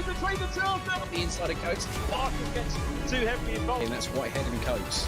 Between the two of them. The inside of Coates. Parker gets too heavily involved. And that's Whitehead and Coates.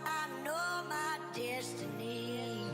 I know my destiny.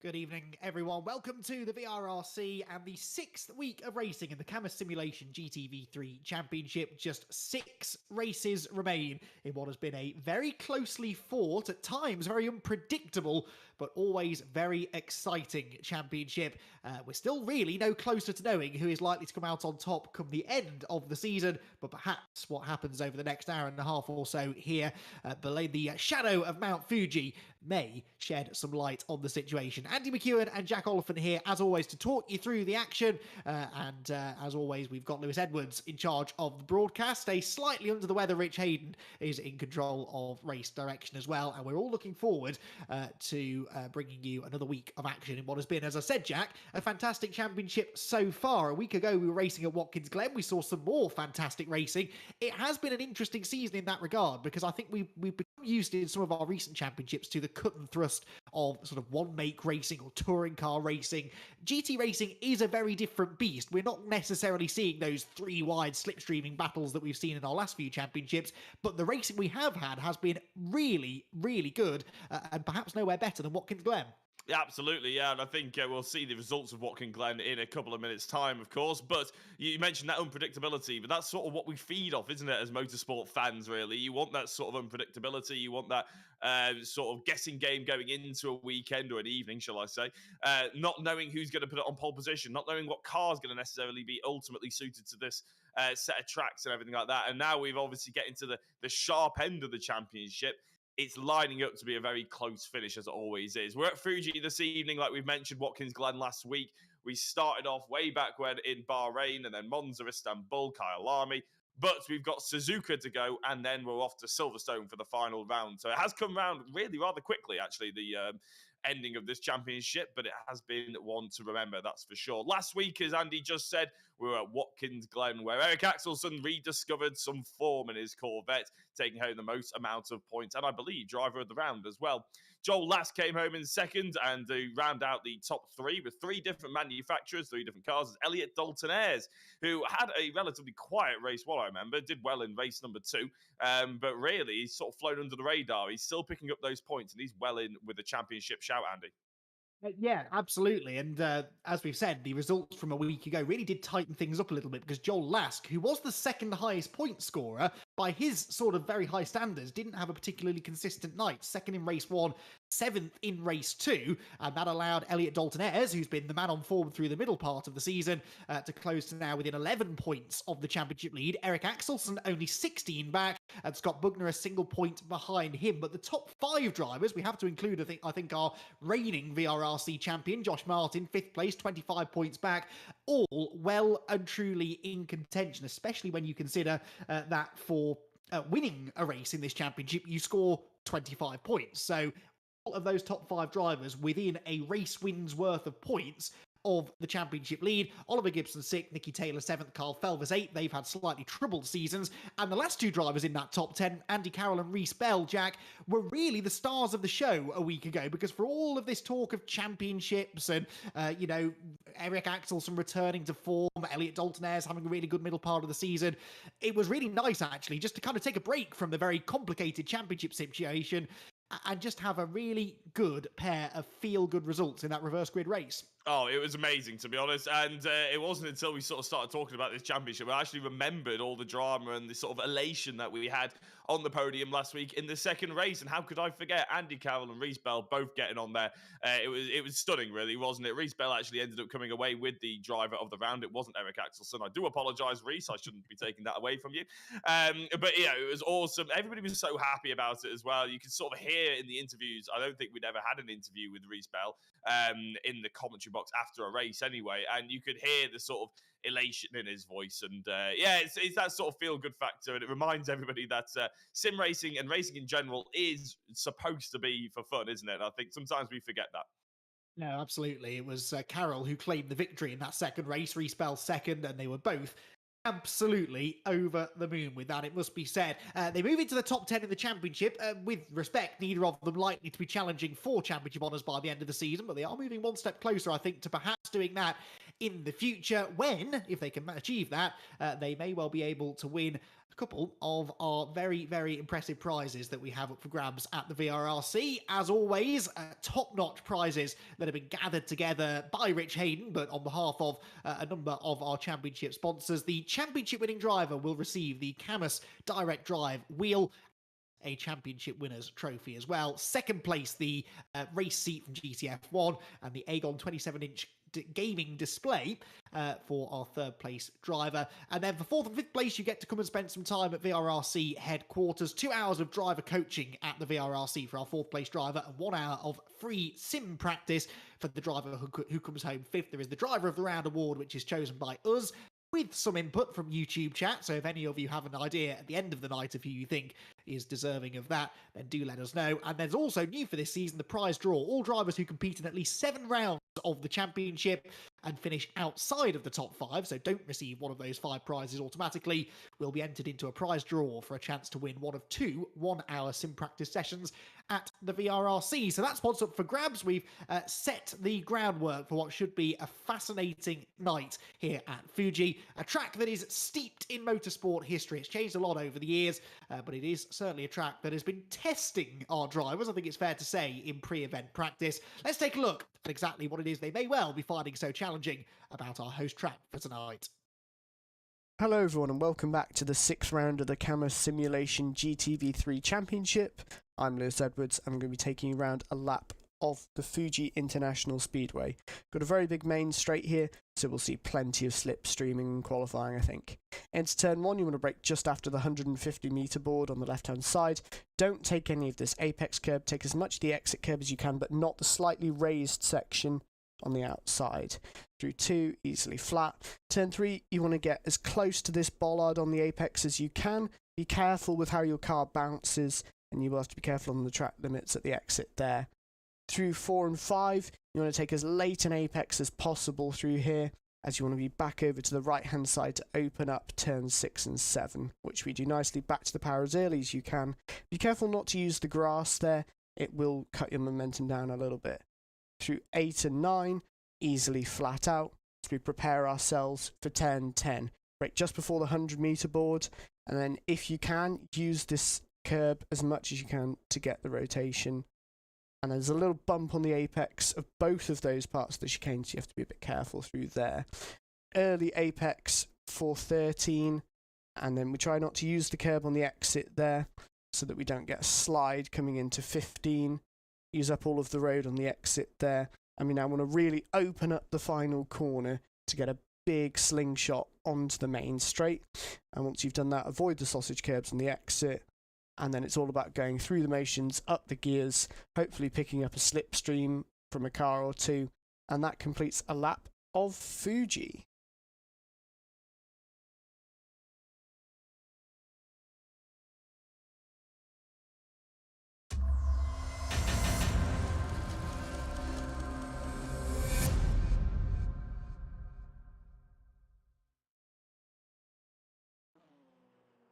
Good evening, everyone. Welcome to the VRRC and the 6th week of racing in the Cammus Simulation GTV3 Championship. Just 6 races remain in what has been a very closely fought, at times very unpredictable, but always very exciting championship. We're still really no closer to knowing who is likely to come out on top come the end of the season, but perhaps what happens over the next hour and a half or so here below the shadow of Mount Fuji may shed some light on the situation. Andy McEwen and Jack Oliphant here, as always, to talk you through the action. As always, we've got Lewis Edwards in charge of the broadcast. A slightly under the weather Rich Hayden is in control of race direction as well. And we're all looking forward to bringing you another week of action in what has been, as I said, Jack, a fantastic championship so far. A week ago, we were racing at Watkins Glen. We saw some more fantastic racing. It has been an interesting season in that regard, because I think we've become used in some of our recent championships to the cut and thrust of sort of one-make racing or touring car racing. GT racing is a very different beast. We're not necessarily seeing those 3-wide slipstreaming battles that we've seen in our last few championships, but the racing we have had has been really, really good, and perhaps nowhere better than Watkins Glen. Yeah, absolutely, yeah, and I think we'll see the results of Watkins Glen in a couple of minutes' time, of course, but you mentioned that unpredictability, but that's sort of what we feed off, isn't it, as motorsport fans, really? You want that sort of unpredictability, you want that sort of guessing game going into a weekend or an evening, shall I say, not knowing who's going to put it on pole position, not knowing what car is going to necessarily be ultimately suited to this set of tracks and everything like that, and now we've obviously get into the sharp end of the championship. It's lining up to be a very close finish, as it always is. We're at Fuji this evening, like we've mentioned, Watkins Glen last week. We started off way back when in Bahrain, and then Monza, Istanbul, Kyalami. But we've got Suzuka to go, and then we're off to Silverstone for the final round. So it has come round really rather quickly, actually, the ending of this championship, but it has been one to remember, that's for sure. Last week, as Andy just said, we were at Watkins Glen, where Eric Axelson rediscovered some form in his Corvette, taking home the most amount of points, and I believe driver of the round as well. Joel Last came home in second, and to round out the top 3 with 3 different manufacturers, 3 different cars, is Elliot Dalton-Ayres, who had a relatively quiet race one, I remember, did well in race number 2, but really, he's sort of flown under the radar. He's still picking up those points, and he's well in with the championship shout, Andy. Yeah, absolutely. And as we've said, the results from a week ago really did tighten things up a little bit, because Joel Lask, who was the second highest point scorer by his sort of very high standards, didn't have a particularly consistent night. Second in race 1, 7th in race 2, and that allowed Elliot Dalton-Ayres, who's been the man on form through the middle part of the season, to close to now within 11 points of the championship lead. Eric Axelson only 16 back, and Scott Bugner a single point behind him. But the top 5 drivers, we have to include, I think our reigning VRRC champion, Josh Martin, 5th place, 25 points back, all well and truly in contention, especially when you consider that for winning a race in this championship, you score 25 points. So all of those top 5 drivers within a race win's worth of points of the championship lead. Oliver Gibson 6th, Nicky Taylor 7th, Carl Felvers 8th. They've had slightly troubled seasons. And the last 2 drivers in that top 10, Andy Carroll and Reece Bell, Jack, were really the stars of the show a week ago, because for all of this talk of championships and, Eric Axelson returning to form, Elliot Dalton-Ayres having a really good middle part of the season, it was really nice, actually, just to kind of take a break from the very complicated championship situation and just have a really good pair of feel-good results in that reverse grid race. Oh, it was amazing, to be honest. And it wasn't until we sort of started talking about this championship I actually remembered all the drama and the sort of elation that we had on the podium last week in the second race. And how could I forget Andy Carroll and Reece Bell both getting on there? It was stunning, really, wasn't it? Reece Bell actually ended up coming away with the driver of the round. It wasn't Eric Axelson. I do apologise, Reece. I shouldn't be taking that away from you. But, yeah, it was awesome. Everybody was so happy about it as well. You could sort of hear in the interviews, I don't think we'd ever had an interview with Reece Bell in the commentary box after a race anyway, and you could hear the sort of elation in his voice, and it's that sort of feel-good factor, and it reminds everybody that sim racing and racing in general is supposed to be for fun, isn't it? And I think sometimes we forget that. No, absolutely. It was Carroll who claimed the victory in that second race, Reece Bell second, and they were both absolutely over the moon with that, it must be said. They move into the top 10 in the championship. With respect, neither of them likely to be challenging for championship honours by the end of the season, but they are moving one step closer, I think, to perhaps doing that in the future when, if they can achieve that, they may well be able to win a couple of our very, very impressive prizes that we have up for grabs at the VRRC. As always, top-notch prizes that have been gathered together by Rich Hayden, but on behalf of a number of our championship sponsors. The championship-winning driver will receive the Cammus Direct Drive wheel, a championship winners trophy as well. Second place, the race seat from GTF1 and the Aegon 27-inch gaming display for our third place driver. And then for fourth and fifth place, you get to come and spend some time at VRRC headquarters. 2 hours of driver coaching at the VRRC for our fourth place driver and 1 hour of free sim practice for the driver who comes home fifth. There is the Driver of the Round award, which is chosen by us, with some input from YouTube chat. So if any of you have an idea at the end of the night of who you think is deserving of that, then do let us know. And there's also new for this season, the prize draw. All drivers who compete in at least 7 rounds of the championship and finish outside of the top 5, so don't receive one of those 5 prizes automatically, will be entered into a prize draw for a chance to win one of 2 1-hour sim practice sessions at the VRRC. So that's what's up for grabs. We've set the groundwork for what should be a fascinating night here at Fuji, a track that is steeped in motorsport history. It's changed a lot over the years, but it is certainly a track that has been testing our drivers, I think it's fair to say, in pre-event practice. Let's take a look at exactly what it is they may well be finding so challenging about our host track for tonight. Hello everyone and welcome back to the 6th round of the Cammus Simulation GTV3 Championship. I'm Lewis Edwards and I'm going to be taking you around a lap of the Fuji International Speedway. Got a very big main straight here, so we'll see plenty of slipstreaming and qualifying, I think. Into turn 1, you want to brake just after the 150 metre board on the left hand side. Don't take any of this apex curb, take as much of the exit curb as you can, but not the slightly raised section on the outside. Through 2, easily flat. Turn 3, you want to get as close to this bollard on the apex as you can. Be careful with how your car bounces, and you will have to be careful on the track limits at the exit there. Through 4 and 5, you want to take as late an apex as possible through here, as you want to be back over to the right hand side to open up turns 6 and 7, which we do nicely back to the power as early as you can. Be careful not to use the grass there, it will cut your momentum down a little bit. Through 8 and 9, easily flat out, as we prepare ourselves for turn 10. Brake just before the 100 metre board, and then if you can, use this curb as much as you can to get the rotation. And there's a little bump on the apex of both of those parts of the chicane, so you have to be a bit careful through there. Early apex for 13, and then we try not to use the curb on the exit there, so that we don't get a slide coming into 15. Use up all of the road on the exit there, and we now want to really open up the final corner to get a big slingshot onto the main straight. And once you've done that, avoid the sausage curbs on the exit, and then it's all about going through the motions, up the gears, hopefully picking up a slipstream from a car or two, and that completes a lap of Fuji.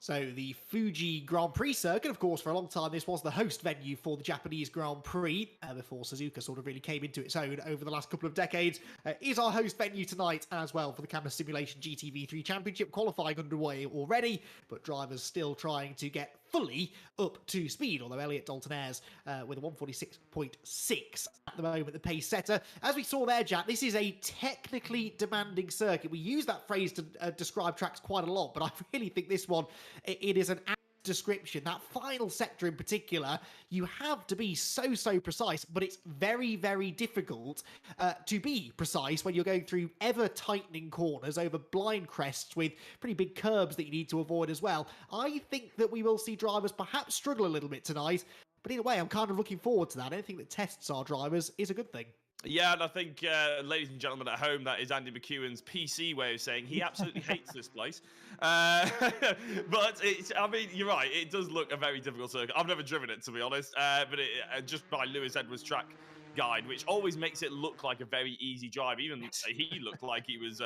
So the Fuji Grand Prix circuit, of course, for a long time, this was the host venue for the Japanese Grand Prix, before Suzuka sort of really came into its own over the last couple of decades, is our host venue tonight as well for the Cammus Simulation GTV3 Championship. Qualifying underway already, but drivers still trying to get fully up to speed, although Elliot Dalton-Ayres with a 146.6 at the moment, the pace setter. As we saw there, Jack, this is a technically demanding circuit. We use that phrase to describe tracks quite a lot, but I really think this one, it is an apt description. That final sector in particular, you have to be so precise, but it's very, very difficult to be precise when you're going through ever tightening corners over blind crests with pretty big curbs that you need to avoid as well. I think that we will see drivers perhaps struggle a little bit tonight, but either way, I'm kind of looking forward to that. Anything that tests our drivers is a good thing. Yeah, and I think, ladies and gentlemen at home, that is Andy McEwen's PC way of saying he absolutely hates this place. But I mean, you're right. It does look a very difficult circuit. I've never driven it, to be honest. But just by Lewis Edwards' track guide, which always makes it look like a very easy drive. Even he looked like he was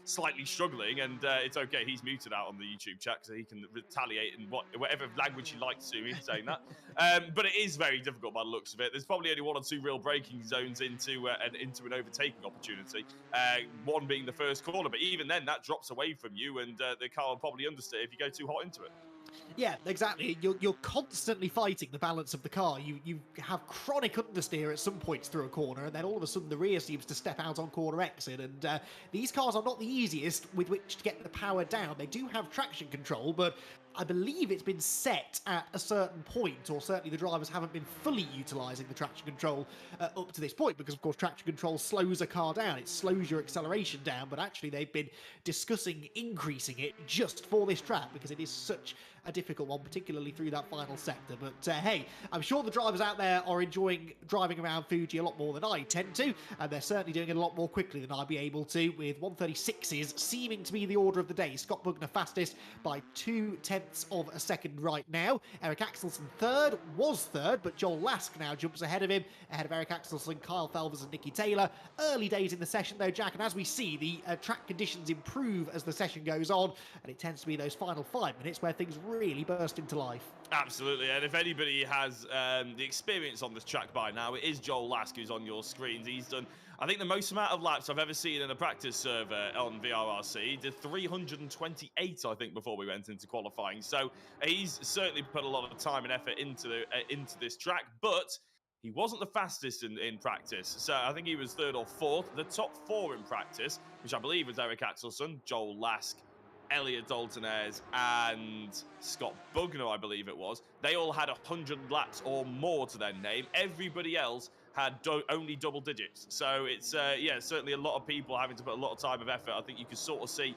slightly struggling, and it's okay. He's muted out on the YouTube chat, so he can retaliate in whatever language he likes to in saying that. But it is very difficult by the looks of it. There's probably only 1 or 2 real braking zones into an overtaking opportunity. One being the first corner, but even then, that drops away from you, and the car will probably understeer if you go too hot into it. Yeah, exactly. You're constantly fighting the balance of the car. You have chronic understeer at some points through a corner, and then all of a sudden the rear seems to step out on corner exit. And these cars are not the easiest with which to get the power down. They do have traction control, but I believe it's been set at a certain point, or certainly the drivers haven't been fully utilising the traction control up to this point, because of course traction control slows a car down, it slows your acceleration down, but actually they've been discussing increasing it just for this track, because it is such a difficult one, particularly through that final sector. But hey, I'm sure the drivers out there are enjoying driving around Fuji a lot more than I tend to, and they're certainly doing it a lot more quickly than I'd be able to, with 136s seeming to be the order of the day. Scott Bugner fastest by 0.2 of a second right now. Eric Axelsen was third, but Joel Lask now jumps ahead of him, ahead of Eric Axelsen, Kyle Felvers and Nicky Taylor. Early days in the session though, Jack, and as we see, the track conditions improve as the session goes on, and it tends to be those final 5 minutes where things really burst into life. Absolutely, and if anybody has the experience on this track by now, it is Joel Lask who's on your screens. He's done, I think, the most amount of laps I've ever seen in a practice server on VRRC. He did 328, I think, before we went into qualifying. So he's certainly put a lot of time and effort into this track, but he wasn't the fastest in practice. So I think he was 3rd or 4th. The top 4 in practice, which I believe was Eric Axelsen, Joel Lask, Elliot Daltonez, and Scott Bugner, I believe it was. They all had 100 laps or more to their name. Everybody else had only double digits. So it's, yeah, certainly a lot of people having to put a lot of time and effort. I think you can sort of see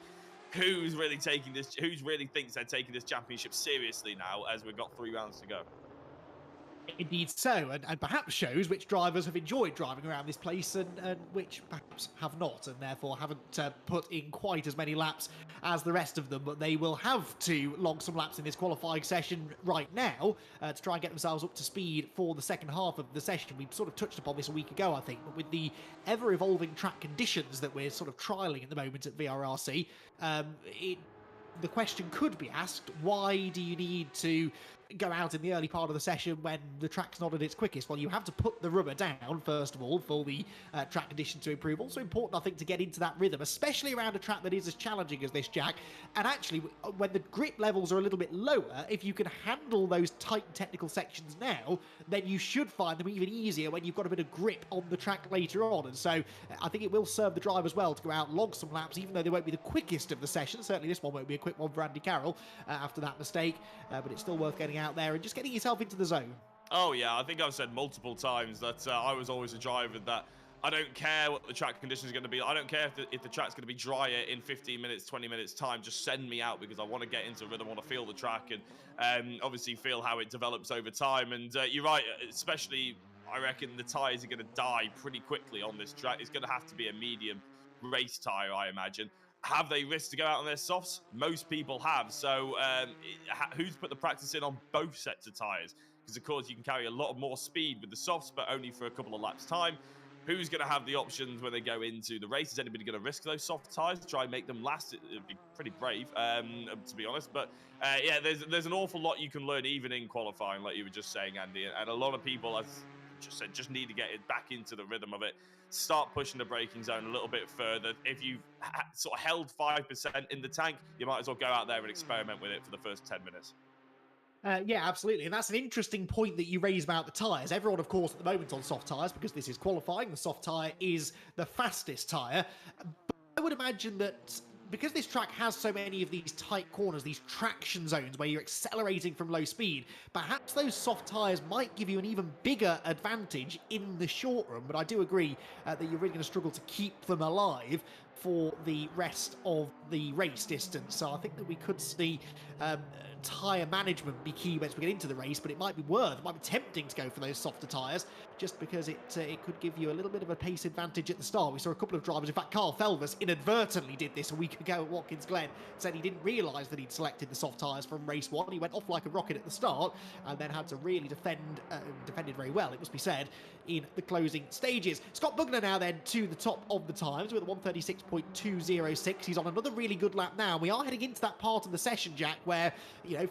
who's really thinks they're taking this championship seriously now, as we've got 3 rounds to go. Indeed so, and perhaps shows which drivers have enjoyed driving around this place and which perhaps have not, and therefore haven't put in quite as many laps as the rest of them. But they will have to log some laps in this qualifying session right now to try and get themselves up to speed for the second half of the session. We sort of touched upon this a week ago, I think, but with the ever-evolving track conditions that we're sort of trialling at the moment at VRRC, the question could be asked, why do you need to go out in the early part of the session when the track's not at its quickest? Well, you have to put the rubber down, first of all, for the track conditions to improve. Also important, I think, to get into that rhythm, especially around a track that is as challenging as this, Jack. And actually, when the grip levels are a little bit lower, if you can handle those tight technical sections now, then you should find them even easier when you've got a bit of grip on the track later on. And so I think it will serve the drivers well to go out and log some laps, even though they won't be the quickest of the session. Certainly this one won't be a quick one for Andy Carroll after that mistake, but it's still worth getting out there and just getting yourself into the zone. Oh yeah, I think I've said multiple times that I was always a driver that I don't care what the track conditions are going to be. I don't care if the track's going to be drier in 15 minutes, 20 minutes time. Just send me out, because I want to get into rhythm, I want to feel the track, and obviously feel how it develops over time. And you're right, especially I reckon the tyres are going to die pretty quickly on this track. It's going to have to be a medium race tyre, I imagine. Have they risked to go out on their softs? Most people have. So who's put the practice in on both sets of tyres? Because, of course, you can carry a lot more speed with the softs, but only for a couple of laps' time. Who's going to have the options when they go into the race? Is anybody going to risk those soft tyres to try and make them last? It'd be pretty brave, to be honest. But, yeah, there's an awful lot you can learn even in qualifying, like you were just saying, Andy. And a lot of people, as just said, just need to get it back into the rhythm of it. Start pushing the braking zone a little bit further. If you've sort of held 5% in the tank, you might as well go out there and experiment with it for the first 10 minutes. Yeah, absolutely. And that's an interesting point that you raise about the tyres. Everyone, of course, at the moment on soft tyres, because this is qualifying, the soft tyre is the fastest tyre. But I would imagine that because this track has so many of these tight corners, these traction zones where you're accelerating from low speed, perhaps those soft tyres might give you an even bigger advantage in the short run. But I do agree that you're really going to struggle to keep them alive for the rest of the race distance. So I think that we could see tyre management be key once we get into the race, but it might be tempting to go for those softer tyres, just because it could give you a little bit of a pace advantage at the start. We saw a couple of drivers, in fact, Carl Felvers inadvertently did this a week ago at Watkins Glen, said he didn't realise that he'd selected the soft tyres from race 1. He went off like a rocket at the start, and then had to really defended very well, it must be said, in the closing stages. Scott Bugner now then to the top of the times with a 1:36.206. He's on another really good lap now. We are heading into that part of the session, Jack, where,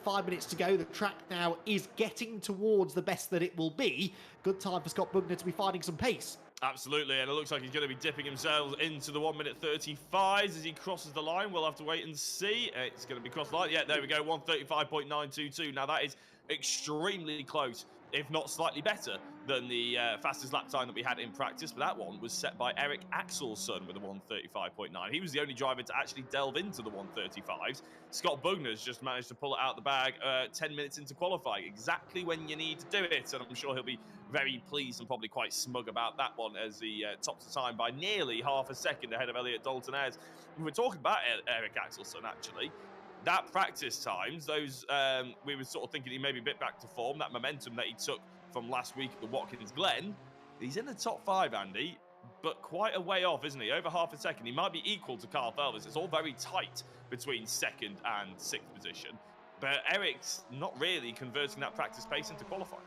5 minutes to go. The track now is getting towards the best that it will be. Good time for Scott Bugner to be finding some pace. Absolutely, and it looks like he's going to be dipping himself into the 1:35 as he crosses the line. We'll have to wait and see. It's going to be crossed the line. Yeah, there we go, 1:35.922. Now that is extremely close, if not slightly better than the fastest lap time that we had in practice, but that one was set by Eric Axelsson with a 1:35.9. He was the only driver to actually delve into the 1:35s. Scott Bugner's just managed to pull it out the bag 10 minutes into qualifying, exactly when you need to do it, and I'm sure he'll be very pleased and probably quite smug about that one as he tops the time by nearly half a second ahead of Elliot Dalton-Ayres. We were talking about Eric Axelsson, actually. That practice times, those we were sort of thinking he may be a bit back to form, that momentum that he took from last week at the Watkins Glen. He's in the top 5, Andy, but quite a way off, isn't he? Over half a second. He might be equal to Carl Felvers. It's all very tight between 2nd and 6th position. But Eric's not really converting that practice pace into qualifying.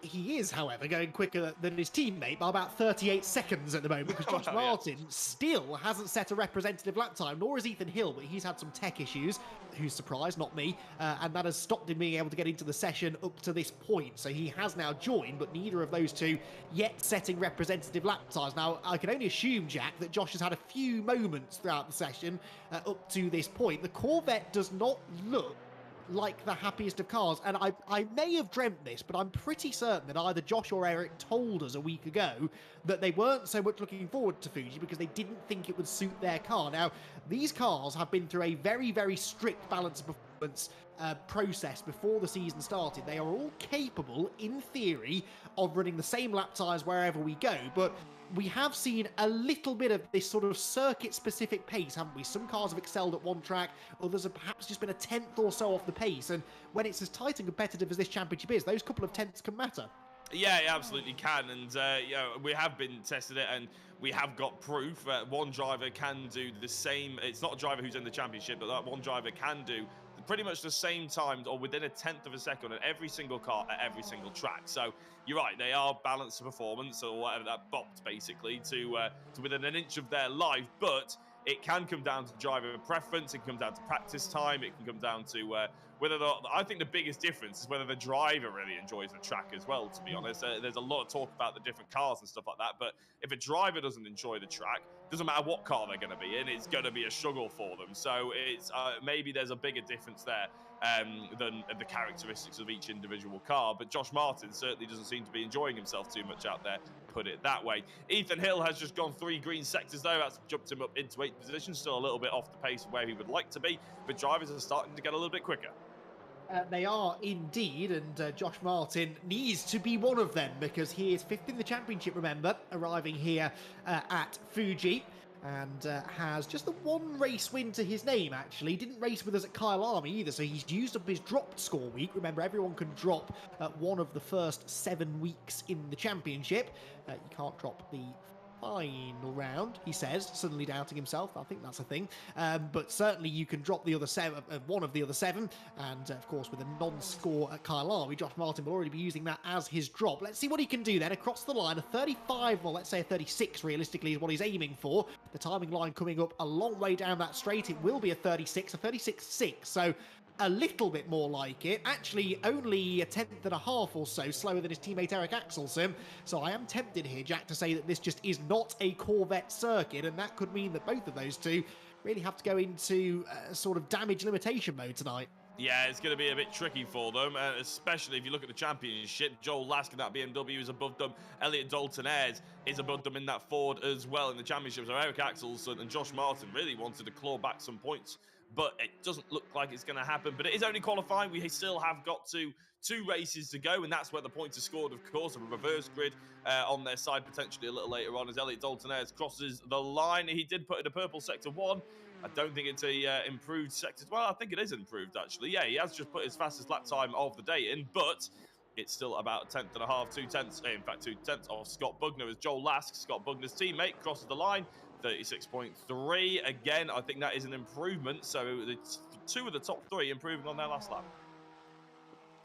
He is, however, going quicker than his teammate by about 38 seconds at the moment, because Josh Martin still hasn't set a representative lap time, nor has Ethan Hill, but he's had some tech issues. Who's surprised? Not me. And that has stopped him being able to get into the session up to this point. So he has now joined, but neither of those two yet setting representative lap times. Now, I can only assume, Jack, that Josh has had a few moments throughout the session up to this point. The Corvette does not look like the happiest of cars, and I may have dreamt this, but I'm pretty certain that either Josh or Eric told us a week ago that they weren't so much looking forward to Fuji because they didn't think it would suit their car. Now, these cars have been through a very, very strict balance of performance process before the season started. They are all capable, in theory, of running the same lap times wherever we go, but we have seen a little bit of this sort of circuit-specific pace, haven't we? Some cars have excelled at one track, others have perhaps just been a tenth or so off the pace, and when it's as tight and competitive as this championship is, those couple of tenths can matter. Yeah, it absolutely can, and we have been tested it, and we have got proof that one driver can do the same. It's not a driver who's in the championship, but that one driver can do pretty much the same time or within a tenth of a second on every single car at every single track. So you're right, they are balanced to performance or whatever that bopped basically to within an inch of their life, but it can come down to driver preference, it can come down to practice time, it can come down to whether I think the biggest difference is whether the driver really enjoys the track as well, to be honest. There's a lot of talk about the different cars and stuff like that, but if a driver doesn't enjoy the track, doesn't matter what car they're going to be in, it's going to be a struggle for them. So it's maybe there's a bigger difference there than the characteristics of each individual car. But Josh Martin certainly doesn't seem to be enjoying himself too much out there, put it that way. Ethan Hill has just gone 3 green sectors though. That's jumped him up into 8th position, still a little bit off the pace of where he would like to be, but drivers are starting to get a little bit quicker. They are indeed, and Josh Martin needs to be one of them because he is 5th in the championship, remember, arriving here at Fuji, and has just the 1 race win to his name, actually. Didn't race with us at Kyle Army either, so he's used up his dropped score week. Remember, everyone can drop one of the first 7 weeks in the championship. You can't drop the final round, he says, suddenly doubting himself. I think that's a thing. But certainly you can drop the other 7, one of the other 7. And of course, with a non-score at Kyle Army, Josh Martin will already be using that as his drop. Let's see what he can do then across the line. A 35, well, let's say a 36 realistically is what he's aiming for. The timing line coming up a long way down that straight. It will be a 36, a 36.6. So a little bit more like it. Actually, only a tenth and a half or so slower than his teammate Eric Axelsson. So I am tempted here, Jack, to say that this just is not a Corvette circuit, and that could mean that both of those two really have to go into sort of damage limitation mode tonight. Yeah, it's going to be a bit tricky for them, especially if you look at the championship. Joel Lask in that BMW is above them. Elliot Dalton-Ayres is above them in that Ford as well in the championship. So Eric Axelsson and Josh Martin really wanted to claw back some points but it doesn't look like it's going to happen. But it is only qualifying. We still have got 2 races to go, and that's where the points are scored, of course. A reverse grid on their side potentially a little later on as Elliot Dalton-Ayres crosses the line. He did put in a purple sector 1. I don't think it's a improved sector. Well, I think it is improved, actually. Yeah, he has just put his fastest lap time of the day in, but it's still about a tenth and a half, 2 tenths, in fact, 2 tenths of Scott Bugner as Joel Lask, Scott Bugner's teammate, crosses the line. 36.3. Again, I think that is an improvement. So it's 2 of the top 3 improving on their last lap.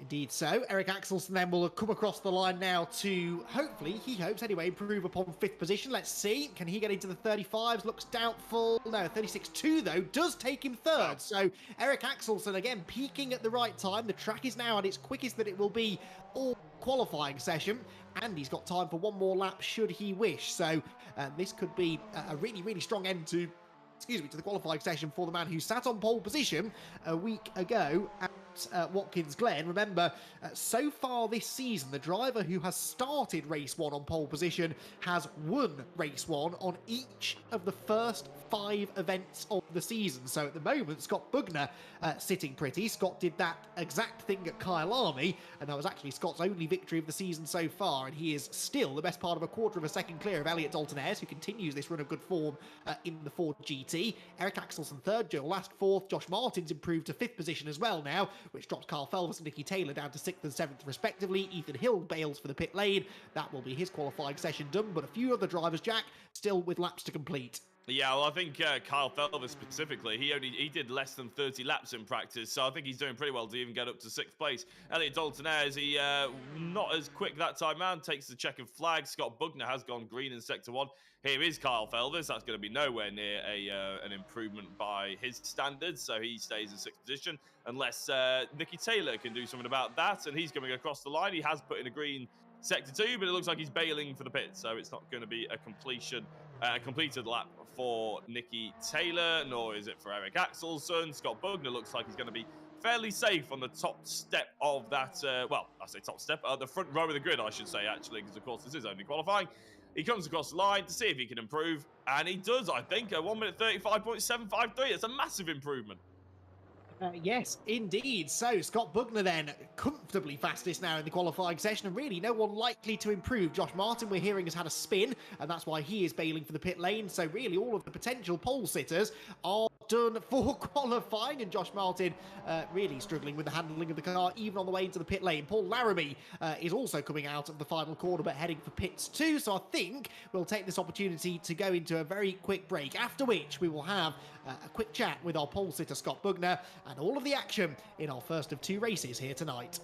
Indeed so. Eric Axelsen then will come across the line now to, hopefully, he hopes anyway, improve upon 5th position. Let's see. Can he get into the 35s? Looks doubtful. No, 36.2 though does take him 3rd. Wow. So Eric Axelsen again peaking at the right time. The track is now at its quickest that it will be all qualifying session, and he's got time for 1 more lap should he wish. So this could be a really, really strong end to the qualifying session for the man who sat on pole position a week ago at Watkins Glen. Remember, so far this season, the driver who has started race 1 on pole position has won race 1 on each of the first 5 events of the season. So at the moment, Scott Bugner sitting pretty. Scott did that exact thing at Kyle Army, and that was actually Scott's only victory of the season so far, and he is still the best part of a quarter of a second clear of Elliot Dalton-Ayres, who continues this run of good form in the Ford GT. Eric Axelsen 3rd, Joel Lask 4th, Josh Martin's improved to 5th position as well now, which drops Carl Felvis and Nicky Taylor down to 6th and 7th respectively. Ethan Hill bails for the pit lane. That will be his qualifying session done, but a few other drivers, Jack, still with laps to complete. Yeah, well, I think Kyle Felvis specifically, he did less than 30 laps in practice, so I think he's doing pretty well to even get up to 6th place. Elliot Dalton-Ayres, he not as quick that time round, takes the checkered flag. Scott Bugner has gone green in sector 1. Here is Kyle Felvis. That's going to be nowhere near an improvement by his standards, so he stays in 6th position, unless Nicky Taylor can do something about that, and he's coming across the line. He has put in a green sector 2, but it looks like he's bailing for the pit, so it's not going to be a completed lap for Nicky Taylor, nor is it for Eric Axelsen. Scott Bugner looks like he's going to be fairly safe on the top step of that, well, I say top step, the front row of the grid, I should say, actually, because, of course, this is only qualifying. He comes across the line to see if he can improve, and he does, I think, a 1 minute 35.753. It's a massive improvement. Yes, indeed. So Scott Bugner then comfortably fastest now in the qualifying session, and really no one likely to improve. Josh Martin, we're hearing, has had a spin, and that's why he is bailing for the pit lane. So really all of the potential pole sitters are done for qualifying, and Josh Martin really struggling with the handling of the car even on the way into the pit lane. Paul Laramie is also coming out of the final corner but heading for pits too, so I think we'll take this opportunity to go into a very quick break, after which we will have a quick chat with our pole sitter Scott Bugner and all of the action in our first of 2 races here tonight.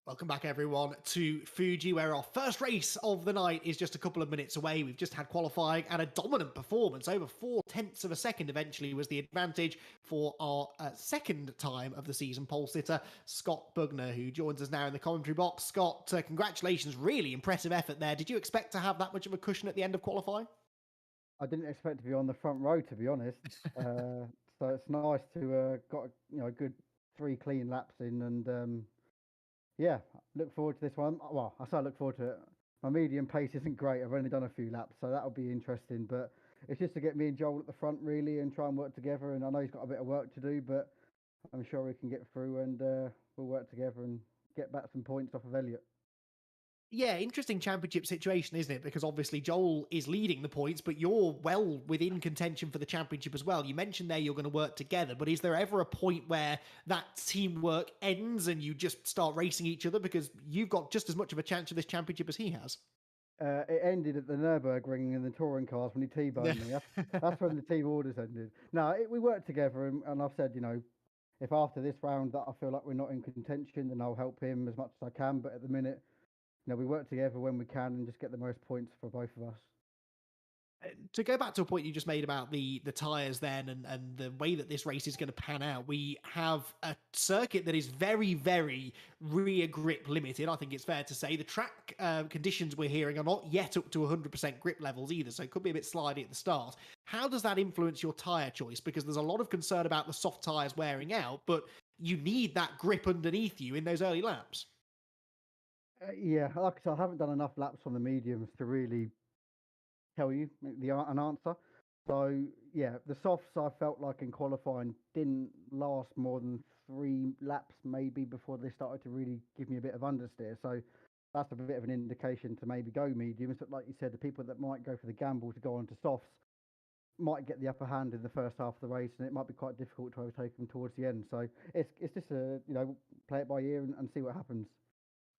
Welcome back, everyone, to Fuji, where our first race of the night is just a couple of minutes away. We've just had qualifying and a dominant performance. Over 0.4 of a second eventually was the advantage for our second time of the season pole sitter, Scott Bugner, who joins us now in the commentary box. Scott, congratulations. Really impressive effort there. Did you expect to have that much of a cushion at the end of qualifying? I didn't expect to be on the front row, to be honest. So it's nice to got a good 3 clean laps in, and yeah, look forward to this one. Well, I say I look forward to it. My medium pace isn't great. I've only done a few laps, so that'll be interesting. But it's just to get me and Joel at the front really and try and work together. And I know he's got a bit of work to do, but I'm sure we can get through and we'll work together and get back some points off of Elliot. Yeah, interesting championship situation, isn't it? Because obviously Joel is leading the points, but you're well within contention for the championship as well. You mentioned there you're going to work together, but is there ever a point where that teamwork ends and you just start racing each other? Because you've got just as much of a chance of this championship as he has. It ended at the Nürburgring in the touring cars when he T-boned me. That's when the team orders ended. No, we worked together, and I've said, if after this round that I feel like we're not in contention, then I'll help him as much as I can. But at the minute, we work together when we can and just get the most points for both of us. To go back to a point you just made about the tyres then and the way that this race is going to pan out, we have a circuit that is very, very rear grip limited. I think it's fair to say the track conditions we're hearing are not yet up to 100% grip levels either, so it could be a bit slidey at the start. How does that influence your tyre choice? Because there's a lot of concern about the soft tyres wearing out, but you need that grip underneath you in those early laps. Yeah, like I said, I haven't done enough laps on the mediums to really tell you an answer. So yeah, the softs I felt like in qualifying didn't last more than 3 laps maybe before they started to really give me a bit of understeer. So that's a bit of an indication to maybe go mediums. But like you said, the people that might go for the gamble to go onto softs might get the upper hand in the first half of the race, and it might be quite difficult to overtake them towards the end. So it's just play it by ear and see what happens.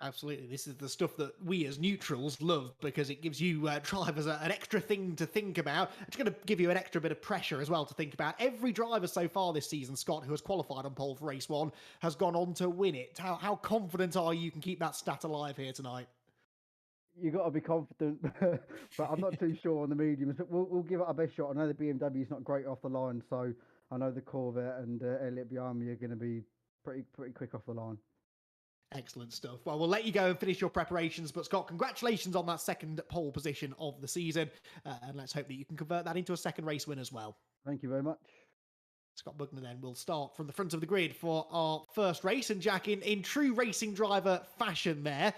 Absolutely. This is the stuff that we as neutrals love because it gives you drivers an extra thing to think about. It's going to give you an extra bit of pressure as well to think about. Every driver so far this season, Scott, who has qualified on pole for race 1, has gone on to win it. How confident are you can keep that stat alive here tonight? You got to be confident, but I'm not too sure on the mediums. But we'll give it our best shot. I know the BMW is not great off the line, so I know the Corvette and Elliot behind me are going to be pretty quick off the line. Excellent stuff. Well, we'll let you go and finish your preparations. But Scott, congratulations on that second pole position of the season. And let's hope that you can convert that into a second race win as well. Thank you very much. Scott Bugner then will start from the front of the grid for our first race. And Jack, in true racing driver fashion there,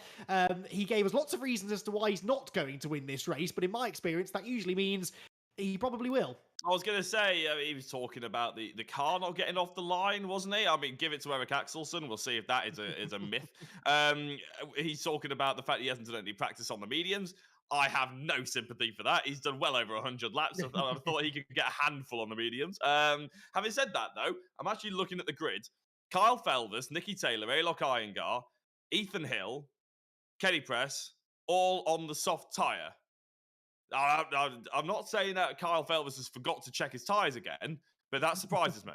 he gave us lots of reasons as to why he's not going to win this race. But in my experience, that usually means he probably will. I was going to say, he was talking about the car not getting off the line, wasn't he? I mean, give it to Eric Axelsen. We'll see if that is a myth. He's talking about the fact he hasn't done any practice on the mediums. I have no sympathy for that. He's done well over 100 laps. I thought he could get a handful on the mediums. Having said that, though, I'm actually looking at the grid. Kyle Felvers, Nicky Taylor, Alok Iyengar, Ethan Hill, Kenny Press, all on the soft tyre. I'm not saying that Kyle Felvers has forgot to check his tyres again, but that surprises me.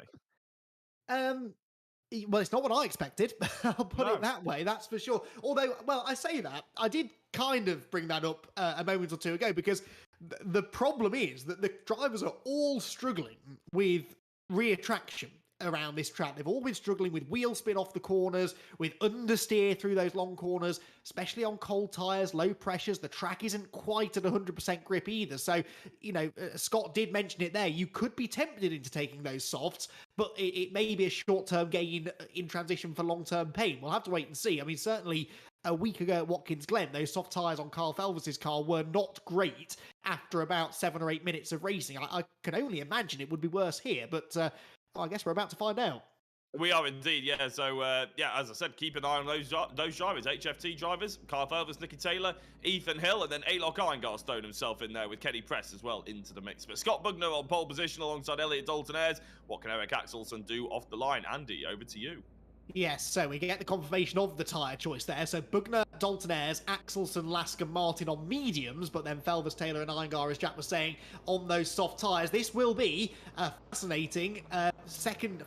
Well, it's not what I expected. I'll put it that way, that's for sure. Although, well, I say that. I did kind of bring that up a moment or two ago because the problem is that the drivers are all struggling with rear traction around this track. They've all been struggling with wheel spin off the corners, with understeer through those long corners, especially on cold tyres, low pressures. The track isn't quite at 100% grip either. So, Scott did mention it there. You could be tempted into taking those softs, but it may be a short-term gain in transition for long-term pain. We'll have to wait and see. I mean, certainly a week ago at Watkins Glen, those soft tyres on Carl Felvers' car were not great after about 7 or 8 minutes of racing. I can only imagine it would be worse here, but I guess we're about to find out. We are indeed, yeah. So, as I said, keep an eye on those drivers, HFT drivers, Kyle Felvers, Nicky Taylor, Ethan Hill, and then Alok Iyengar thrown himself in there with Kenny Press as well into the mix. But Scott Bugner on pole position alongside Elliot Dalton-Ayres. What can Eric Axelsen do off the line? Andy, over to you. Yes, so we get the confirmation of the tyre choice there. So Bugner, Dalton-Ayres, Axelsen, Lasker, Martin on mediums, but then Felvers, Taylor and Iyengar, as Jack was saying, on those soft tyres. This will be a fascinating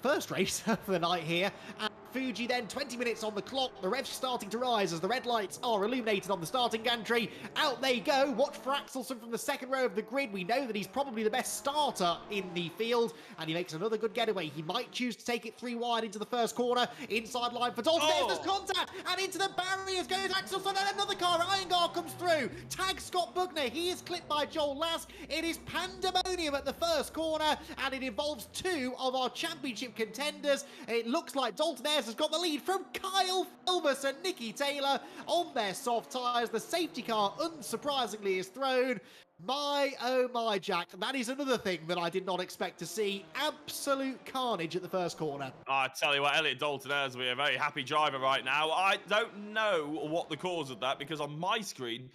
first race for the night here at Fuji then, 20 minutes on the clock. The revs starting to rise as the red lights are illuminated on the starting gantry. Out they go. Watch for Axelson from the second row of the grid. We know that he's probably the best starter in the field, and he makes another good getaway. He might choose to take it 3 wide into the first corner. Inside line for Dalton. There's contact, and into the barriers goes Axelson, and another car. Irongar comes through. Tags Scott Bugner. He is clipped by Joel Lask. It is pandemonium at the first corner, and it involves 2 of our championship contenders. It looks like Dalton Ayres has got the lead from Kyle Fulvers and Nicky Taylor on their soft tyres. The safety car, unsurprisingly, is thrown. My, oh my, Jack, that is another thing that I did not expect to see. Absolute carnage at the first corner. I tell you what, Elliot Dalton Ayres will be a very happy driver right now. I don't know what the cause of that, because on my screen,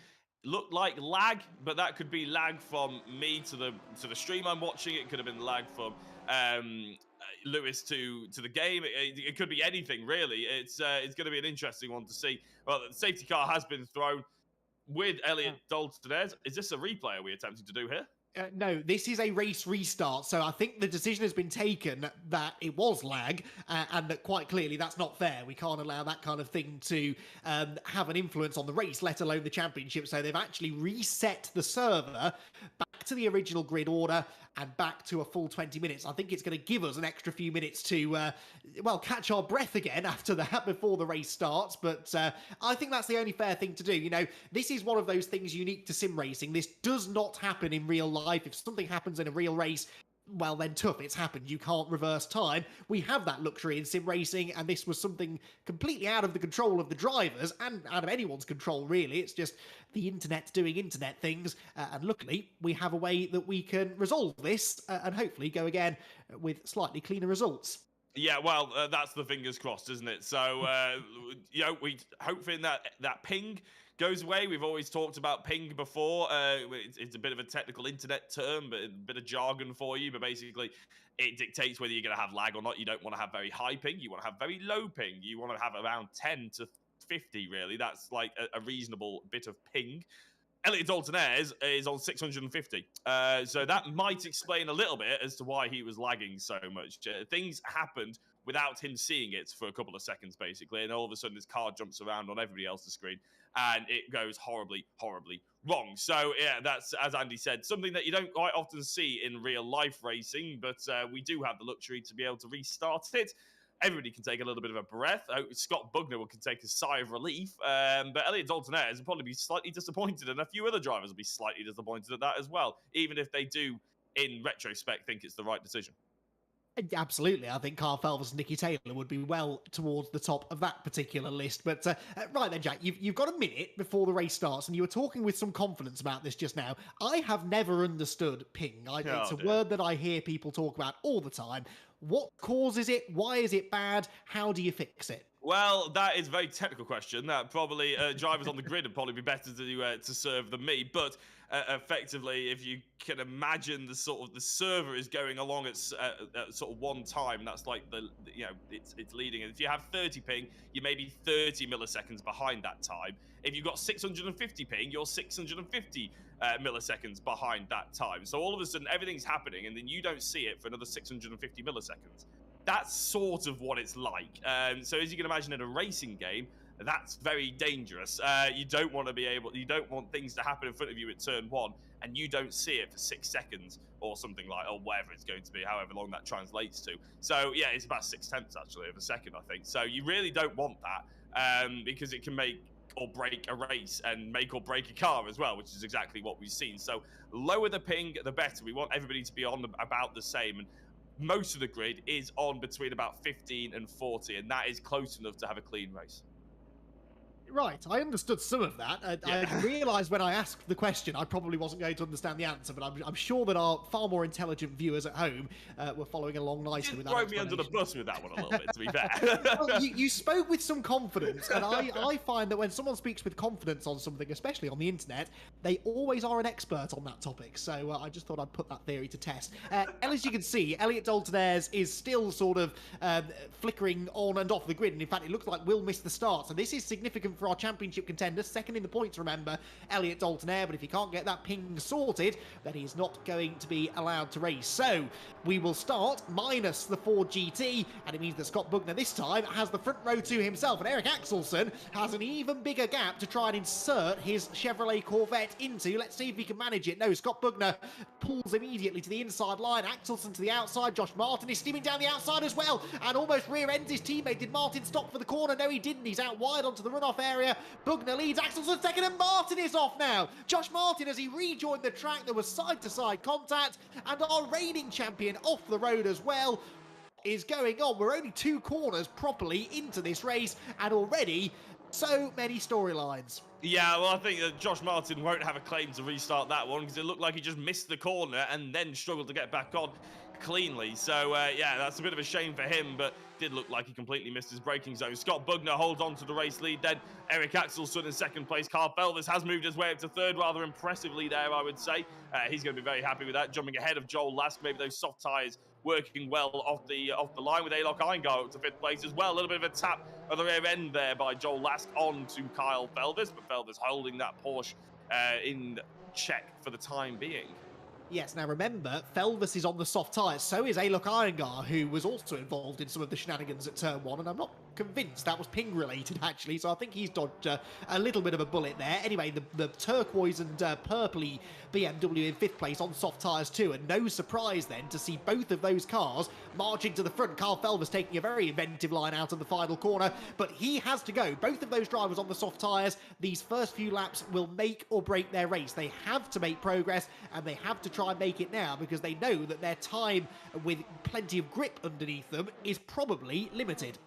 looked like lag, but that could be lag from me to the stream I'm watching. It could have been lag from Lewis to the game. It could be anything, really. It's going to be an interesting one to see. Well, the safety car has been thrown with Elliot Dalton Ayres. Is this a replay are we attempting to do here? No, this is a race restart. So I think the decision has been taken that it was lag, and that quite clearly that's not fair. We can't allow that kind of thing to have an influence on the race, let alone the championship. So they've actually reset the server back to the original grid order and back to a full 20 minutes. I think it's going to give us an extra few minutes to, well, catch our breath again after that before the race starts. But I think that's the only fair thing to do. You know, this is one of those things unique to sim racing. This does not happen in real life. If something happens in a real race, well, then tough, it's happened. You can't reverse time. We have that luxury in sim racing, and this was something completely out of the control of the drivers and out of anyone's control, really. It's just the internet doing internet things, and luckily we have a way that we can resolve this and hopefully go again with slightly cleaner results. Yeah, well, that's the fingers crossed, isn't it? So, you know, we hoping that ping goes away. We've always talked about ping before. It's a bit of a technical internet term, but a bit of jargon for you. But basically, it dictates whether you're going to have lag or not. You don't want to have very high ping. You want to have very low ping. You want to have around 10 to 50, really. That's like a reasonable bit of ping. Elliot Dalton Ayres is on 650. So that might explain a little bit as to why he was lagging so much. Things happened without him seeing it for a couple of seconds, basically. And all of a sudden, his car jumps around on everybody else's screen. And it goes horribly, horribly wrong. So, yeah, that's, as Andy said, something that you don't quite often see in real-life racing. But we do have the luxury to be able to restart it. Everybody can take a little bit of a breath. Scott Bugner can take a sigh of relief. But Elliot Dalton Ayres will probably be slightly disappointed, and a few other drivers will be slightly disappointed at that as well, even if they do, in retrospect, think it's the right decision. Absolutely. I think Carl Felvers and Nicky Taylor would be well towards the top of that particular list. But right then, Jack, you've got a minute before the race starts, and you were talking with some confidence about this just now. I have never understood ping. It's a word that I hear people talk about all the time. What causes it? Why is it bad? How do you fix it? Well, that is a very technical question. That probably drivers on the grid would probably be better to serve than me. But effectively, if you can imagine the server is going along at sort of one time, that's like it's leading. And if you have 30 ping, you may be 30 milliseconds behind that time. If you've got 650 ping, you're 650 milliseconds behind that time. So all of a sudden, everything's happening, and then you don't see it for another 650 milliseconds. That's sort of what it's like. So as you can imagine in a racing game, that's very dangerous. You don't want things to happen in front of you at turn 1, and you don't see it for 6 seconds or something like, or whatever it's going to be, however long that translates to. So yeah, it's about 6/10 actually of a second, I think. So you really don't want that because it can make or break a race and make or break a car as well, which is exactly what we've seen. So lower the ping, the better. We want everybody to be on about the same. And most of the grid is on between about 15 and 40, and that is close enough to have a clean race. Right, I understood some of that. I realised when I asked the question I probably wasn't going to understand the answer, but I'm sure that our far more intelligent viewers at home were following along nicely with that. You throw me under the bus with that one a little bit, to be fair. Well, you spoke with some confidence, and I find that when someone speaks with confidence on something, especially on the internet, they always are an expert on that topic. So I just thought I'd put that theory to test. As you can see, Elliot Dalton Ayres is still sort of flickering on and off the grid, and in fact it looks like we'll miss the start. So this is significant for our championship contender. Second in the points, remember, Elliot Dalton-Air, but if he can't get that ping sorted, then he's not going to be allowed to race. So we will start minus the Ford GT, and it means that Scott Bugner this time has the front row to himself, and Eric Axelsen has an even bigger gap to try and insert his Chevrolet Corvette into. Let's see if he can manage it. No, Scott Bugner pulls immediately to the inside line. Axelsen to the outside. Josh Martin is steaming down the outside as well, and almost rear-ends his teammate. Did Martin stop for the corner? No, he didn't. He's out wide onto the runoff area. Bugner leads. Axelsen second, and Martin is off now. Josh Martin, as he rejoined the track, there was side-to-side contact, and our reigning champion off the road as well is going on. We're only 2 corners properly into this race, and already so many storylines. Yeah, well, I think that Josh Martin won't have a claim to restart that one, because it looked like he just missed the corner and then struggled to get back on cleanly. So, yeah, that's a bit of a shame for him, but did look like he completely missed his braking zone. Scott Bugner holds on to the race lead. Then Eric Axelsen in second place. Carl Felvis has moved his way up to third rather impressively there, I would say. He's going to be very happy with that, jumping ahead of Joel Lask. Maybe those soft tyres working well off the line, with Alok Iyengar up to fifth place as well. A little bit of a tap of the rear end there by Joel Lask on to Kyle Felvis, but Felvis holding that Porsche in check for the time being. Yes, now remember, Felvis is on the soft tyres, so is Alok Iyengar, who was also involved in some of the shenanigans at Turn 1, and I'm not convinced that was ping-related, actually, so I think he's dodged a little bit of a bullet there. Anyway, the turquoise and purpley BMW in fifth place on soft tyres too, and no surprise then to see both of those cars marching to the front. Carl Felvis taking a very inventive line out of the final corner, but he has to go. Both of those drivers on the soft tyres, these first few laps will make or break their race. They have to make progress, and they have to try and make it now, because they know that their time with plenty of grip underneath them is probably limited.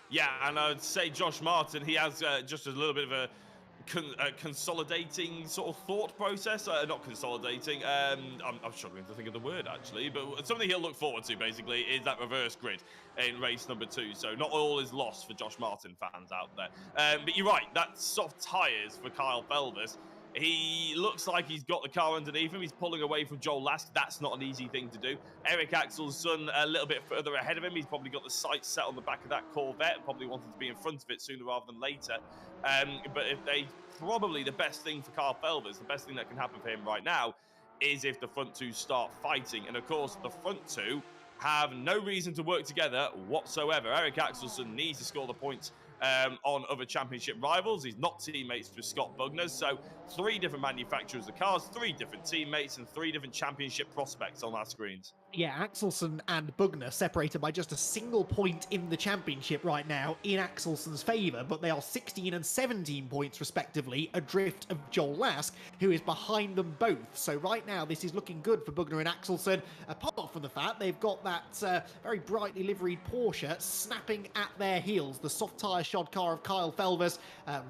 Yeah, and I would say Josh Martin, he has just a little bit of a consolidating sort of thought process. Not consolidating, I'm struggling to think of the word actually, but something he'll look forward to basically is that reverse grid in race number 2. So not all is lost for Josh Martin fans out there. But you're right, that's soft tyres for Kyle Felvis. He looks like he's got the car underneath him. He's pulling away from Joel Lask. That's not an easy thing to do. Eric Axelsen a little bit further ahead of him. He's probably got the sights set on the back of that Corvette. Probably wanted to be in front of it sooner rather than later. But if they probably the best thing for Carl Felvis, the best thing that can happen for him right now, is if the front two start fighting. And of course, the front two have no reason to work together whatsoever. Eric Axelsen needs to score the points on other championship rivals. He's not teammates with Scott Bugner, so 3 different manufacturers of cars, 3 different teammates, and 3 different championship prospects on our screens. Yeah, Axelsen and Bugner separated by just a single point in the championship right now in Axelsen's favour, but they are 16 and 17 points respectively adrift of Joel Lask, who is behind them both. So right now this is looking good for Bugner and Axelsen, apart from the fact they've got that very brightly liveried Porsche snapping at their heels. The soft tyre shod car of Kyle Felvis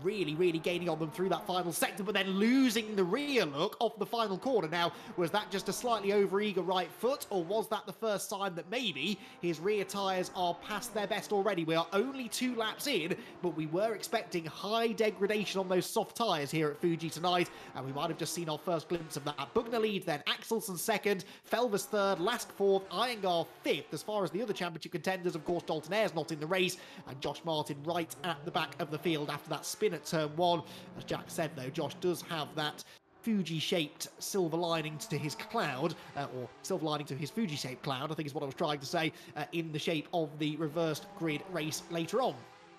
really gaining on them through that final sector, but then losing the rear look off the final corner. Now, was that just a slightly overeager right foot, or was that the first sign that maybe his rear tyres are past their best already? We are only 2 laps in, but we were expecting high degradation on those soft tyres here at Fuji tonight, and we might have just seen our first glimpse of that. Bugner leads then, Axelsen second, Felvis third, Lask fourth, Iyengar fifth. As far as the other championship contenders, of course, Dalton Air's not in the race, and Josh Martin right at the back of the field after that spin at turn 1. As Jack said, though, Josh does have that Fuji-shaped silver lining to his cloud, or silver lining to his Fuji-shaped cloud, I think is what I was trying to say, in the shape of the reversed grid race later on.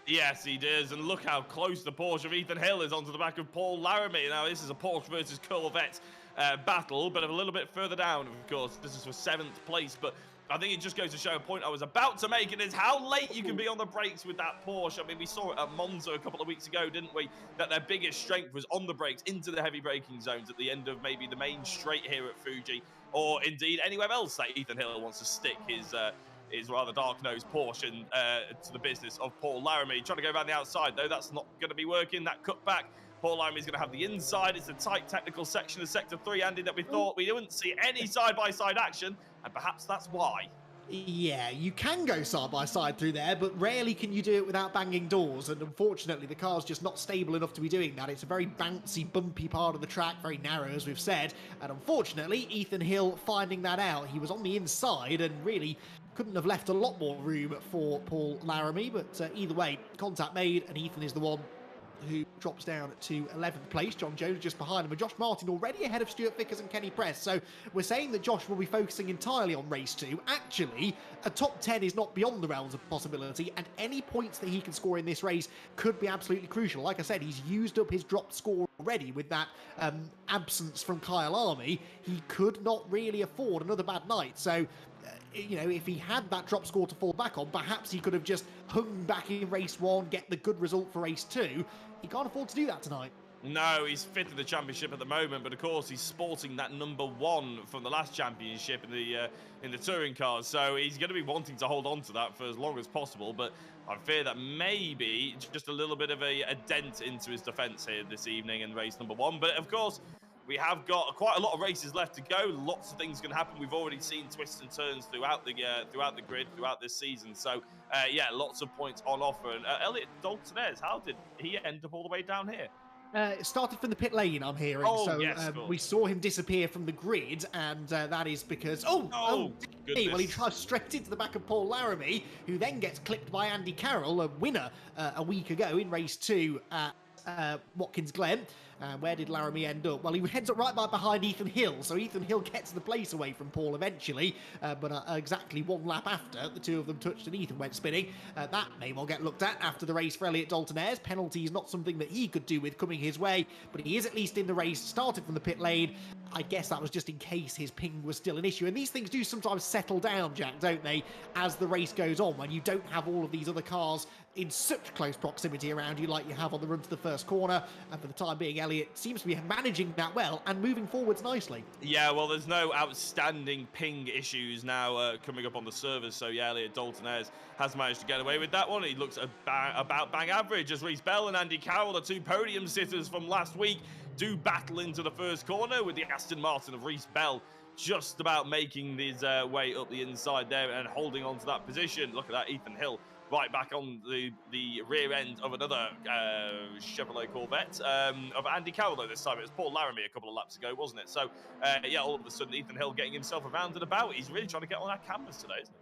Yes, he does, and look how close the Porsche of Ethan Hill is onto the back of Paul Laramie. Now, this is a Porsche versus Corvette battle, but a little bit further down, of course. This is for 7th place, but I think it just goes to show a point I was about to make, and it's how late you can be on the brakes with that Porsche. I mean, we saw it at Monza a couple of weeks ago, didn't we? That their biggest strength was on the brakes into the heavy braking zones at the end of maybe the main straight here at Fuji, or indeed anywhere else that Ethan Hill wants to stick his rather dark-nosed Porsche to the business of Paul Laramie. Trying to go around the outside, though, that's not going to be working. That cutback, Paul Laramie's going to have the inside. It's a tight technical section of Sector 3, Andy, that we thought we wouldn't see any side-by-side action, and perhaps that's why. Yeah, you can go side-by-side through there, but rarely can you do it without banging doors, and unfortunately the car's just not stable enough to be doing that. It's a very bouncy, bumpy part of the track, very narrow, as we've said, and unfortunately Ethan Hill finding that out. He was on the inside and really couldn't have left a lot more room for Paul Laramie, but either way, contact made, and Ethan is the one who drops down to 11th place. John Jones just behind him, and Josh Martin already ahead of Stuart Vickers and Kenny Press. So we're saying that Josh will be focusing entirely on race 2. Actually, a top 10 is not beyond the realms of possibility, and any points that he can score in this race could be absolutely crucial. Like I said, he's used up his dropped score already with that absence from Kyle Army. He could not really afford another bad night. So you know, if he had that drop score to fall back on, perhaps he could have just hung back in race 1, get the good result for race 2. He can't afford to do that tonight. No, he's fifth in the championship at the moment, but of course he's sporting that number 1 from the last championship in the touring cars, so he's going to be wanting to hold on to that for as long as possible. But I fear that maybe just a little bit of a dent into his defence here this evening in race number 1. But of course, we have got quite a lot of races left to go. Lots of things going to happen. We've already seen twists and turns throughout the grid, throughout this season. So, yeah, lots of points on offer. And Elliot Daltonez, how did he end up all the way down here? It started from the pit lane, I'm hearing. Oh, so yes, we saw him disappear from the grid, and that is because... well, he drives straight into the back of Paul Laramie, who then gets clipped by Andy Carroll, a winner a week ago in race 2 at Watkins Glen. Where did Laramie end up? Well, he heads up right behind Ethan Hill, so Ethan Hill gets the place away from Paul eventually, but exactly 1 lap after, the two of them touched and Ethan went spinning. That may well get looked at after the race for Elliot Daltonez. Penalty is not something that he could do with coming his way, but he is at least in the race, started from the pit lane. I guess that was just in case his ping was still an issue, and these things do sometimes settle down, Jack, don't they, as the race goes on, when you don't have all of these other cars in such close proximity around you like you have on the run to the first corner. And for the time being, Elliot seems to be managing that well and moving forwards nicely. Yeah, well, there's no outstanding ping issues now coming up on the servers. So, yeah, Elliot Daltonez has managed to get away with that one. He looks about bang average as Reece Bell and Andy Carroll, the 2 podium sitters from last week, do battle into the first corner with the Aston Martin of Reece Bell just about making his way up the inside there and holding on to that position. Look at that, Ethan Hill right back on the rear end of another Chevrolet Corvette of Andy Carroll, though this time. It was Paul Laramie a couple of laps ago, wasn't it? So, yeah, all of a sudden, Ethan Hill getting himself around and about. He's really trying to get on that canvas today, isn't he?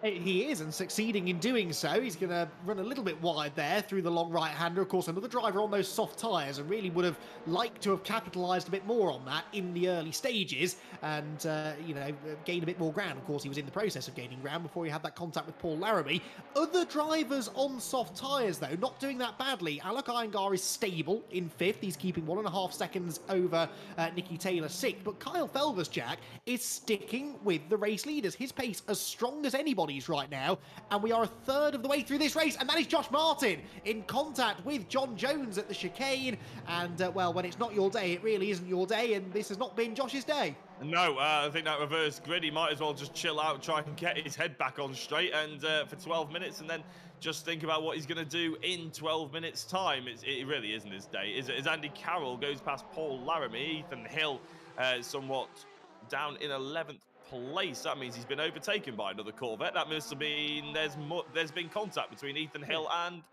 He is, and succeeding in doing so. He's going to run a little bit wide there through the long right-hander. Of course, another driver on those soft tyres, and really would have liked to have capitalised a bit more on that in the early stages and, you know, gain a bit more ground. Of course, he was in the process of gaining ground before he had that contact with Paul Laramie. Other drivers on soft tyres, though, not doing that badly. Alec Iyengar is stable in 5th. He's keeping 1.5 seconds over Nicky Taylor 6th. But Kyle Felvers, Jack, is sticking with the race leaders. His pace as strong as anybody's right now, and we are a third of the way through this race, and that is Josh Martin in contact with John Jones at the chicane. And well, when it's not your day, it really isn't your day, and this has not been Josh's day. No, I think that reverse grid, he might as well just chill out, try and get his head back on straight, and for 12 minutes, and then just think about what he's going to do in 12 minutes time. It really isn't his day, is it? As Andy Carroll goes past Paul Laramie, Ethan Hill somewhat down in 11th place. That means he's been overtaken by another Corvette. That must have been there's been contact between Ethan Hill and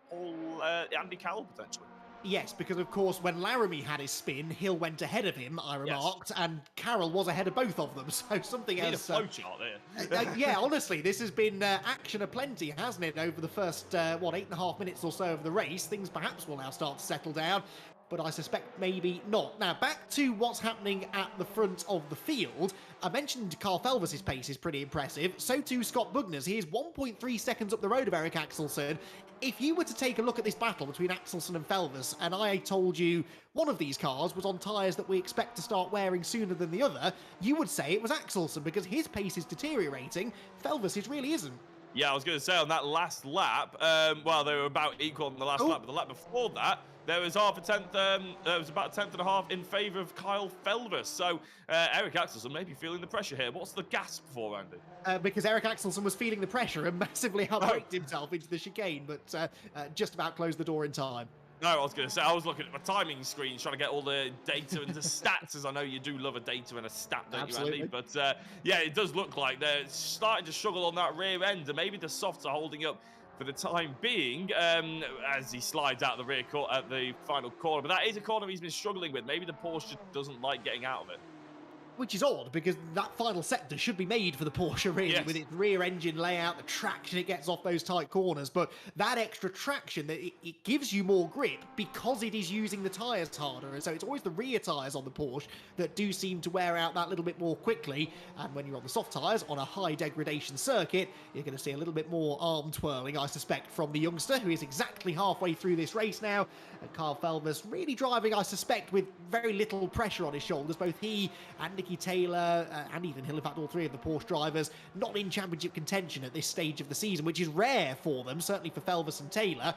Andy Carroll potentially. Yes, because of course when Laramie had his spin, Hill went ahead of him, I remarked, yes, and Carroll was ahead of both of them. So something else. Need a flowchart there. Yeah, honestly, this has been action aplenty, hasn't it? Over the first 8.5 minutes or so of the race, things perhaps will now start to settle down, but I suspect maybe not. Now, back to what's happening at the front of the field. I mentioned Carl Felvers' pace is pretty impressive. So too Scott Bugner's. He is 1.3 seconds up the road of Eric Axelsen. If you were to take a look at this battle between Axelsen and Felvers, and I told you one of these cars was on tyres that we expect to start wearing sooner than the other, you would say it was Axelsen because his pace is deteriorating. Felvers' really isn't. Yeah, I was going to say on that last lap, well, they were about equal on the last lap, but the lap before that, there was half a tenth, there was about a tenth and a half in favour of Kyle Felvers. So Eric Axelsen may be feeling the pressure here. What's the gasp for, Andy? Because Eric Axelsen was feeling the pressure and massively outbraked himself into the chicane, but just about closed the door in time. No, I was going to say, I was looking at my timing screen trying to get all the data and the stats, as I know you do love a data and a stat, don't you, Andy? But yeah, it does look like they're starting to struggle on that rear end, and maybe the softs are holding up for the time being as he slides out the rear at the final corner. But that is a corner he's been struggling with. Maybe the Porsche doesn't like getting out of it. Which is odd, because that final sector should be made for the Porsche, really, Yes. with its rear engine layout, the traction it gets off those tight corners. But that extra traction, it gives you more grip because it is using the tyres harder. And so it's always the rear tyres on the Porsche that do seem to wear out that little bit more quickly. And when you're on the soft tyres on a high degradation circuit, you're going to see a little bit more arm twirling, I suspect, from the youngster, who is exactly halfway through this race now. And Kyle Felvers really driving, I suspect, with very little pressure on his shoulders. Both he and Nicky Taylor and even Hill, in fact all three of the Porsche drivers, not in championship contention at this stage of the season, which is rare for them, certainly for Felvers and Taylor,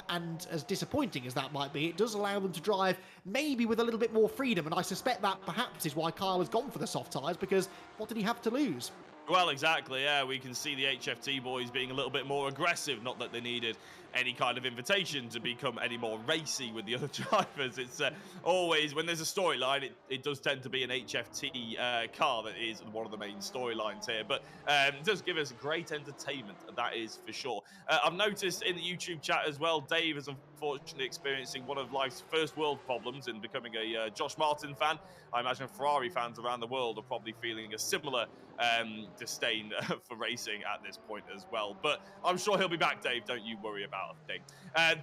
and as disappointing as that might be, it does allow them to drive maybe with a little bit more freedom, and I suspect that perhaps is why Kyle has gone for the soft tyres, because what did he have to lose? Well, exactly, yeah. We can see the HFT boys being a little bit more aggressive, not that they needed any kind of invitation to become any more racy with the other drivers. It's always, when there's a storyline, it does tend to be an HFT car that is one of the main storylines here. But it does give us great entertainment, that is for sure. I've noticed in the YouTube chat as well, Dave is unfortunately experiencing one of life's first world problems in becoming a Josh Martin fan. I imagine Ferrari fans around the world are probably feeling a similar disdain for racing at this point as well. But I'm sure he'll be back, Dave. Don't you worry about a thing.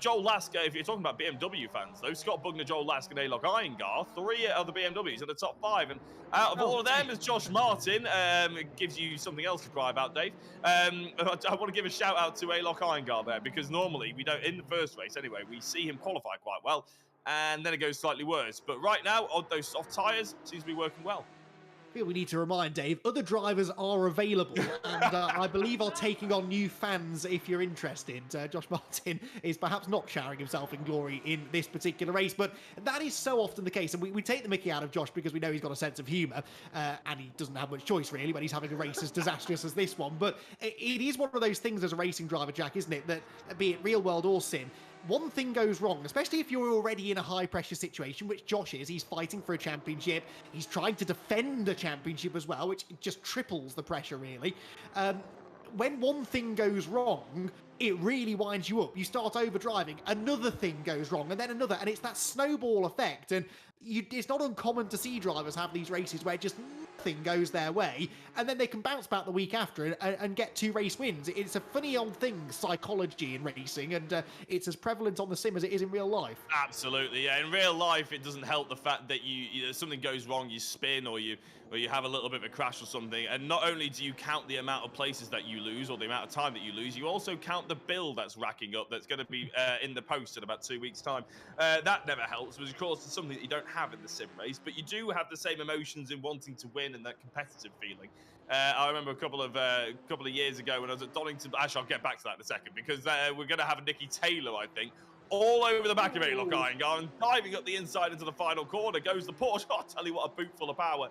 Joel Lasker, if you're talking about BMW fans, though, Scott Bugner, Joel Lasker, and Alok Iyengar, three other BMWs in the top 5. And out of all of them is Josh Martin. It gives you something else to cry about, Dave. I want to give a shout out to Alok Iyengar there, because normally we don't, in the first race anyway, we see him qualify quite well, and then it goes slightly worse. But right now, on those soft tyres, seems to be working well. I feel we need to remind Dave, other drivers are available and I believe are taking on new fans if you're interested. Josh Martin is perhaps not showering himself in glory in this particular race, but that is so often the case. And we take the mickey out of Josh because we know he's got a sense of humour and he doesn't have much choice really when he's having a race as disastrous as this one. But it is one of those things as a racing driver, Jack, isn't it? That be it real world or sim, one thing goes wrong, especially if you're already in a high-pressure situation, which Josh is. He's fighting for a championship. He's trying to defend a championship as well, which just triples the pressure, really. When one thing goes wrong, it really winds you up. You start overdriving, another thing goes wrong, and then another, and it's that snowball effect. And it's not uncommon to see drivers have these races where just nothing goes their way, and then they can bounce back the week after and get 2 race wins. It's a funny old thing, psychology in racing, and it's as prevalent on the sim as it is in real life. Absolutely, yeah. In real life, it doesn't help the fact that something goes wrong, you spin, or you have a little bit of a crash or something, and not only do you count the amount of places that you lose or the amount of time that you lose, you also count the bill that's racking up that's going to be in the post in about 2 weeks' time. That never helps, because of course it's something that you don't have in the sim race, but you do have the same emotions in wanting to win and that competitive feeling. I remember a couple of years ago when I was at Donington. Actually, I'll get back to that in a second, because we're going to have a Nicky Taylor, I think, all over the back of Alok Iyengar and diving up the inside into the final corner goes the Porsche. Oh, I'll tell you what, a boot full of power.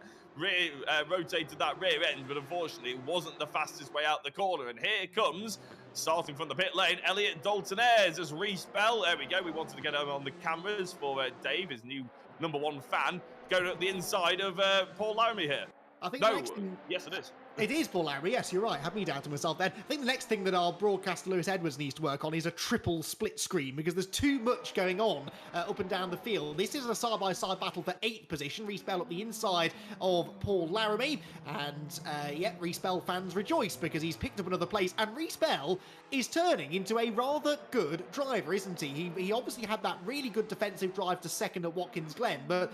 Rotated that rear end, but unfortunately it wasn't the fastest way out the corner. And here comes, starting from the pit lane, Elliot Dalton-Ayres as Reese Bell. There we go. We wanted to get him on the cameras for Dave, his new #1 fan, going up the inside of Paul Laramie here. I think No, the next thing... yes it is. It is Paul Laramie, yes, you're right. Had me down to myself then. I think the next thing that our broadcaster Lewis Edwards needs to work on is a triple split screen, because there's too much going on up and down the field. This is a side-by-side battle for 8th position. Reese Bell up the inside of Paul Laramie. And, yeah, Reese Bell fans rejoice because he's picked up another place. And Reese Bell is turning into a rather good driver, isn't he? He obviously had that really good defensive drive to second at Watkins Glen, but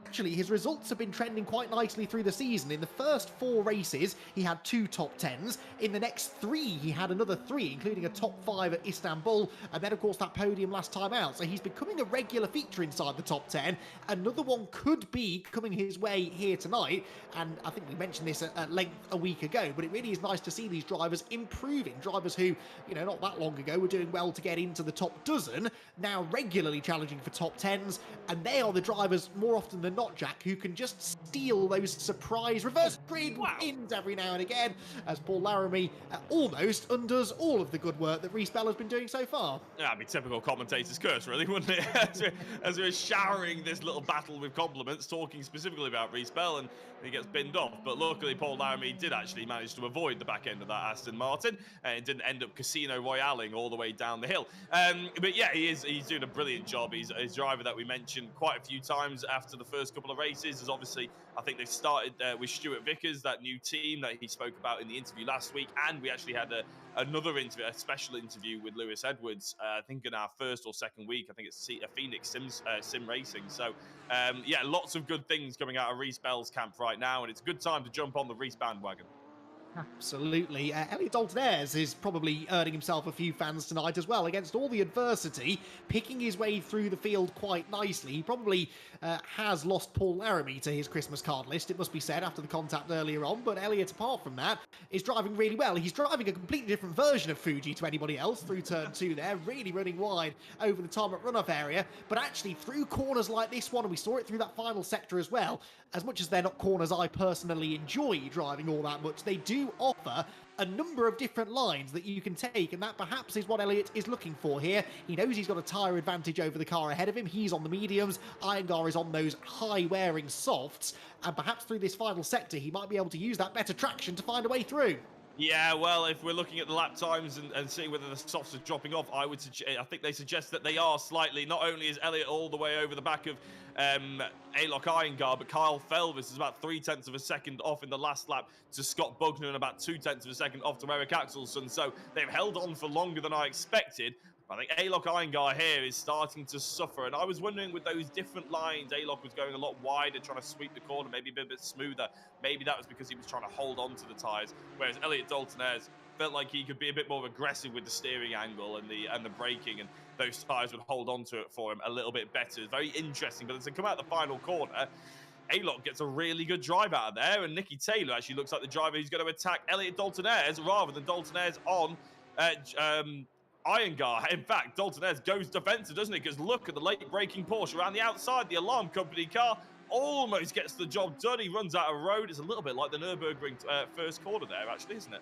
actually his results have been trending quite nicely through the season. In the first 4 races, he had 2 top 10s. In the next 3, he had another 3, including a top 5 at Istanbul, and then, of course, that podium last time out. So he's becoming a regular feature inside the top 10. Another one could be coming his way here tonight, and I think we mentioned this at length a week ago, but it really is nice to see these drivers improving. Drivers who, you know, not that long ago were doing well to get into the top dozen, now regularly challenging for top 10s, and they are the drivers, more often than not, Jack, who can just steal those surprise reverse grid wins every now and again, as Paul Laramie almost undoes all of the good work that Reese Bell has been doing so far. That'd be typical commentator's curse, really, wouldn't it? as we're showering this little battle with compliments, talking specifically about Reese Bell, and he gets binned off. But luckily, Paul Laramie did actually manage to avoid the back end of that Aston Martin, and it didn't end up Casino Royaling all the way down the hill. But yeah, he's doing a brilliant job. He's a driver that we mentioned quite a few times after the first couple of races. As obviously, I think they've started with Stuart Vickers, that new team that he spoke about in the interview last week, and we actually had another interview, a special interview with Lewis Edwards, I think in our first or second week. I think it's Phoenix Sim Racing. So, yeah, lots of good things coming out of Reese Bell's camp right now, and it's a good time to jump on the Reese bandwagon. Absolutely. Elliot Dalton-Ayres is probably earning himself a few fans tonight as well, against all the adversity, picking his way through the field quite nicely. He probably has lost Paul Laramie to his Christmas card list, it must be said, after the contact earlier on, but Elliot, apart from that, is driving really well. He's driving a completely different version of Fuji to anybody else through turn 2 there, really running wide over the tarmac runoff area, but actually through corners like this one, and we saw it through that final sector as well, as much as they're not corners I personally enjoy driving all that much, they do offer a number of different lines that you can take, and that perhaps is what Elliot is looking for here. He knows he's got a tyre advantage over the car ahead of him. He's on the mediums, Iyengar is on those high-wearing softs, and perhaps through this final sector he might be able to use that better traction to find a way through. Yeah, well, if we're looking at the lap times and seeing whether the softs are dropping off, I think they suggest that they are slightly. Not only is Elliot all the way over the back of Alok Iyengar, but Kyle Felvis is about 0.3 of a second off in the last lap to Scott Bugner and about 0.2 of a second off to Eric Axelson. So they've held on for longer than I expected. I think Alok Iyengar here is starting to suffer, and I was wondering with those different lines, Alok was going a lot wider, trying to sweep the corner, maybe a bit smoother. Maybe that was because he was trying to hold on to the tyres, whereas Elliot Dalton-Ayres felt like he could be a bit more aggressive with the steering angle and the braking, and those tyres would hold on to it for him a little bit better. It's very interesting, but as they come out the final corner, Alok gets a really good drive out of there, and Nicky Taylor actually looks like the driver who's going to attack Elliot Dalton-Ayres rather than Dalton-Ayres on Iyengar. In fact, Dalton-Ayres goes defensive, doesn't it? Because look at the late braking Porsche around the outside. The alarm company car almost gets the job done. He runs out of road. It's a little bit like the Nürburgring first corner there, actually, isn't it?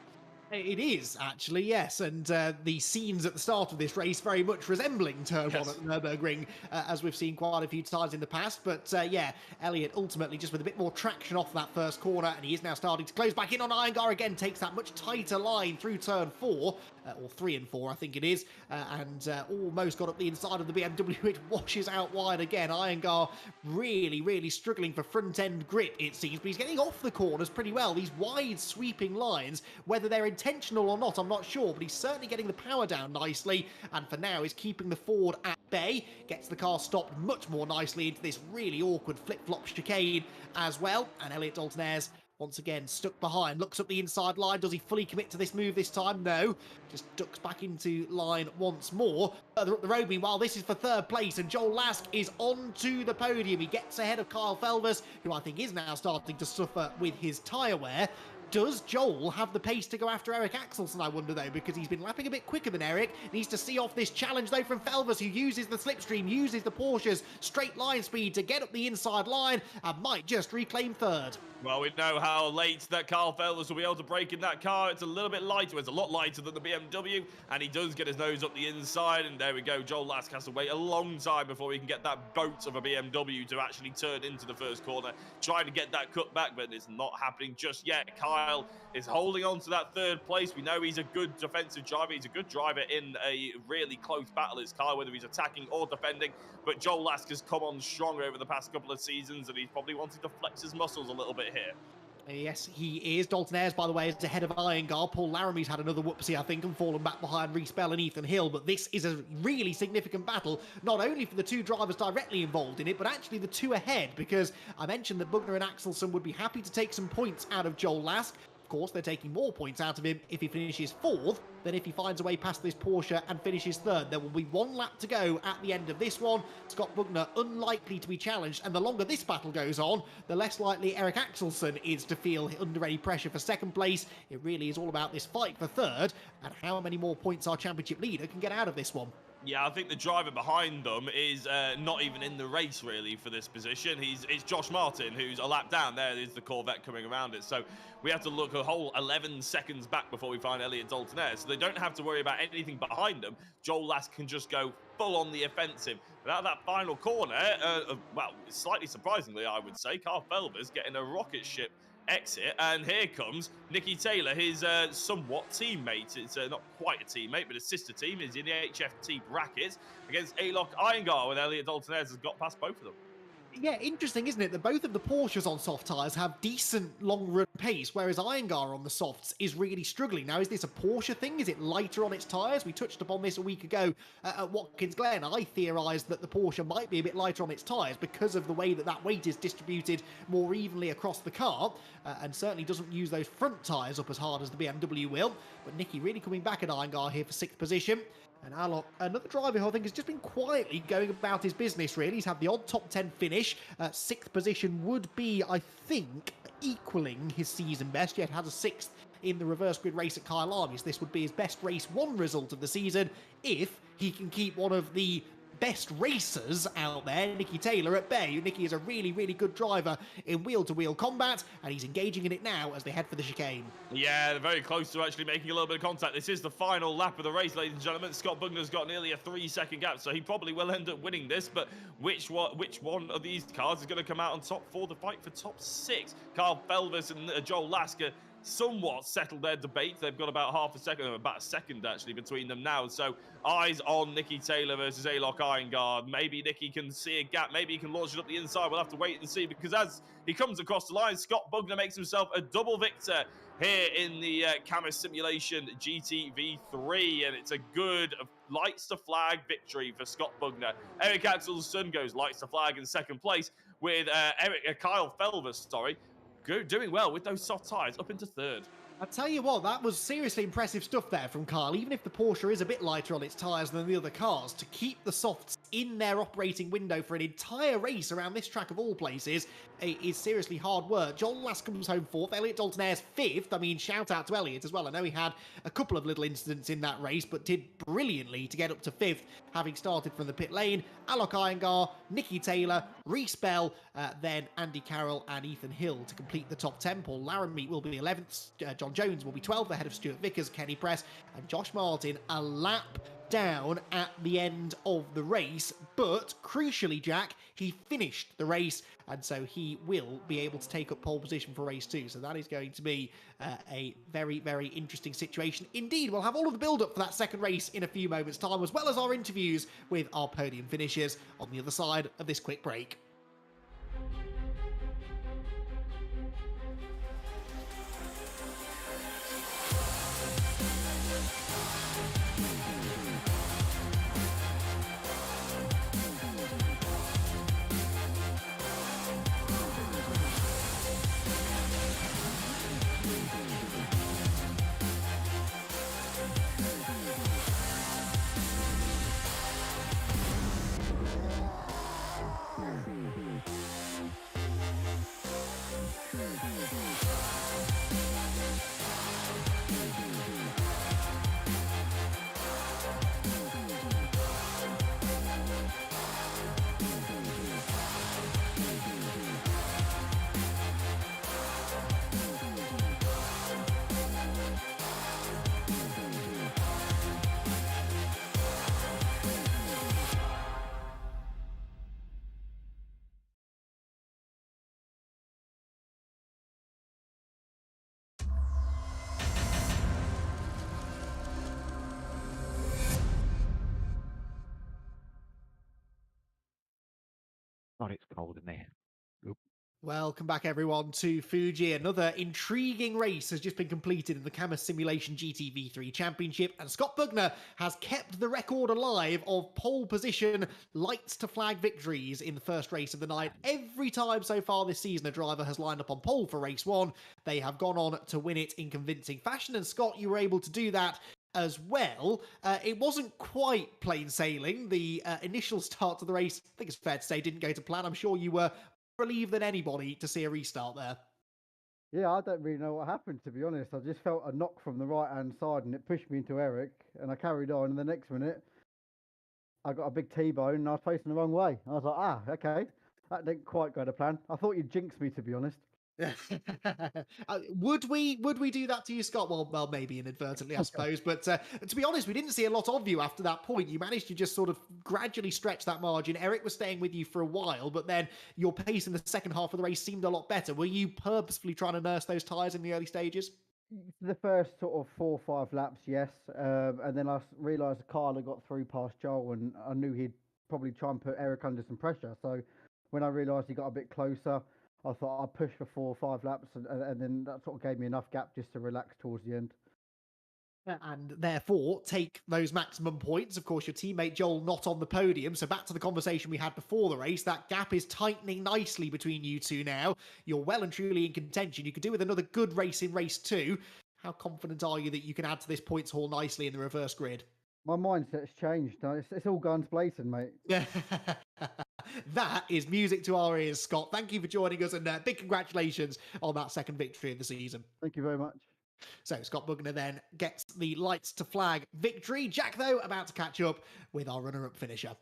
It is, actually, yes, and the scenes at the start of this race very much resembling Turn 1 at the Nürburgring, as we've seen quite a few times in the past, but yeah, Elliot ultimately just with a bit more traction off that first corner, and he is now starting to close back in on Iyengar again, takes that much tighter line through Turn 4, or 3 and 4, I think it is, and almost got up the inside of the BMW, which washes out wide again. Iyengar really struggling for front-end grip, it seems, but he's getting off the corners pretty well. These wide sweeping lines, whether they're intentional or not, I'm not sure, but he's certainly getting the power down nicely, and for now is keeping the Ford at bay, gets the car stopped much more nicely into this really awkward flip-flop chicane as well, and Elliot Dalton-Ayres once again stuck behind, looks up the inside line. Does he fully commit to this move this time? No, just ducks back into line once more. Further up the road, meanwhile, this is for third place, and Joel Lask is onto the podium. He gets ahead of Kyle Felvis, who I think is now starting to suffer with his tyre wear. Does Joel have the pace to go after Eric Axelson, I wonder, though, because he's been lapping a bit quicker than Eric. Needs to see off this challenge, though, from Felvis, who uses the slipstream, uses the Porsche's straight line speed to get up the inside line and might just reclaim third. Well, we know how late that Kyle Felvis will be able to brake in that car. It's a little bit lighter. It's a lot lighter than the BMW, and he does get his nose up the inside, and there we go. Joel Lask has to wait a long time before he can get that boat of a BMW to actually turn into the first corner, trying to get that cut back, but it's not happening just yet. Kyle is holding on to that third place. We know he's a good defensive driver. He's a good driver in a really close battle as Kyle, whether he's attacking or defending, but Joel Lask has come on strong over the past couple of seasons, and he's probably wanting to flex his muscles a little bit here. Yes, he is. Dalton-Ayres, by the way, is ahead of Iyengar. Paul Laramie's had another whoopsie, I think, and fallen back behind Reese Bell and Ethan Hill. But this is a really significant battle, not only for the two drivers directly involved in it, but actually the two ahead, because I mentioned that Bugner and Axelson would be happy to take some points out of Joel Lask. Of course, they're taking more points out of him if he finishes fourth than if he finds a way past this Porsche and finishes third. There will be one lap to go at the end of this one. Scott Bugner unlikely to be challenged, and the longer this battle goes on, the less likely Eric Axelson is to feel under any pressure for second place. It really is all about this fight for third and how many more points our championship leader can get out of this one. Yeah, I think the driver behind them is not even in the race, really, for this position. It's Josh Martin, who's a lap down. There is the Corvette coming around it. So we have to look a whole 11 seconds back before we find Elliot Dalton-Ayres. So they don't have to worry about anything behind them. Joel Lask can just go full on the offensive. But out of that final corner, well, slightly surprisingly, I would say, Kyle Felvis getting a rocket ship exit, and here comes Nicky Taylor, his somewhat teammate. It's not quite a teammate, but a sister team. Is in the HFT brackets against Alok Iyengar, when Elliot Dalton-Ayres has got past both of them. Yeah, interesting, isn't it, that both of the Porsches on soft tyres have decent long-run pace, whereas Iyengar on the softs is really struggling. Now, is this a Porsche thing? Is it lighter on its tyres? We touched upon this a week ago at Watkins Glen. I theorised that the Porsche might be a bit lighter on its tyres because of the way that that weight is distributed more evenly across the car, and certainly doesn't use those front tyres up as hard as the BMW will. But Nicky really coming back at Iyengar here for 6th position. And Alok, another driver who I think has just been quietly going about his business, really. He's had the odd top 10 finish. 6th position would be, I think, equaling his season best, yet had a 6th in the reverse grid race at Kyle Armies. This would be his best race 1 result of the season if he can keep one of the best racers out there, Nicky Taylor, at bay. Nicky is a really, really good driver in wheel-to-wheel combat, and he's engaging in it now as they head for the chicane. Yeah, they're very close to actually making a little bit of contact. This is the final lap of the race, ladies and gentlemen. Scott Bugner's got nearly a 3-second gap, so he probably will end up winning this, but which one of these cars is going to come out on top for the fight for top 6? Carl Felvis and Joel Lasker somewhat settled their debate. They've got about about a second actually between them now. So eyes on Nicky Taylor versus Alok Iyengar. Maybe Nicky can see a gap. Maybe he can launch it up the inside. We'll have to wait and see, because as he comes across the line, Scott Bugner makes himself a double victor here in the Cammus Simulation GTV3, and it's a good lights to flag victory for Scott Bugner. Eric Axel's son goes lights to flag in 2nd place, with Kyle Felvis, doing well with those soft tyres up into 3rd. I tell you what, that was seriously impressive stuff there from Kyle. Even if the Porsche is a bit lighter on its tyres than the other cars, to keep the softs in their operating window for an entire race around this track of all places is seriously hard work. Joel Lask comes home 4th, Elliot Dalton-Ayres 5th. I mean, shout out to Elliot as well. I know he had a couple of little incidents in that race, but did brilliantly to get up to 5th, having started from the pit lane. Alok Iyengar, Nicky Taylor, Reece Bell, then Andy Carroll and Ethan Hill to complete the top 10. Paul Laramie will be 11th, John Jones will be 12th ahead of Stuart Vickers, Kenny Press, and Josh Martin a lap down at the end of the race. But crucially, Jack, he finished the race, and so he will be able to take up pole position for race 2. So that is going to be a very, very interesting situation indeed. We'll have all of the build-up for that second race in a few moments' time, as well as our interviews with our podium finishers on the other side of this quick break. God, it's cold in there. Welcome back, everyone, to Fuji. Another intriguing race has just been completed in the Cammus Simulation GTV3 Championship, and Scott Bugner has kept the record alive of pole position lights to flag victories in the first race of the night. Every time so far this season a driver has lined up on pole for race 1, they have gone on to win it in convincing fashion, and Scott, you were able to do that as well. It wasn't quite plain sailing. The initial start to the race, I think it's fair to say, didn't go to plan. I'm sure you were relieved than anybody to see a restart there. Yeah, I don't really know what happened, to be honest. I just felt a knock from the right-hand side and it pushed me into Eric, and I carried on, and the next minute I got a big T-bone and I was facing the wrong way. I was like, okay, that didn't quite go to plan. I thought you'd jinx me, to be honest. Would we do that to you, Scott? Well, maybe inadvertently, I suppose. But to be honest, we didn't see a lot of you after that point. You managed to just sort of gradually stretch that margin. Eric was staying with you for a while, but then your pace in the second half of the race seemed a lot better. Were you purposefully trying to nurse those tyres in the early stages? The first sort of 4 or 5 laps, yes. And then I realised Kyle had got through past Joel, and I knew he'd probably try and put Eric under some pressure. So when I realised he got a bit closer, I thought I'd push for 4 or 5 laps, and then that sort of gave me enough gap just to relax towards the end. And therefore take those maximum points. Of course, your teammate Joel not on the podium. So back to the conversation we had before the race, that gap is tightening nicely between you two now. You're well and truly in contention. You could do with another good race in race 2. How confident are you that you can add to this points haul nicely in the reverse grid? My mindset's changed. It's all guns blazing, mate. That is music to our ears, Scott. Thank you for joining us, and big congratulations on that second victory of the season. Thank you very much. So Scott Bugner then gets the lights to flag victory. Jack, though, about to catch up with our runner-up finisher.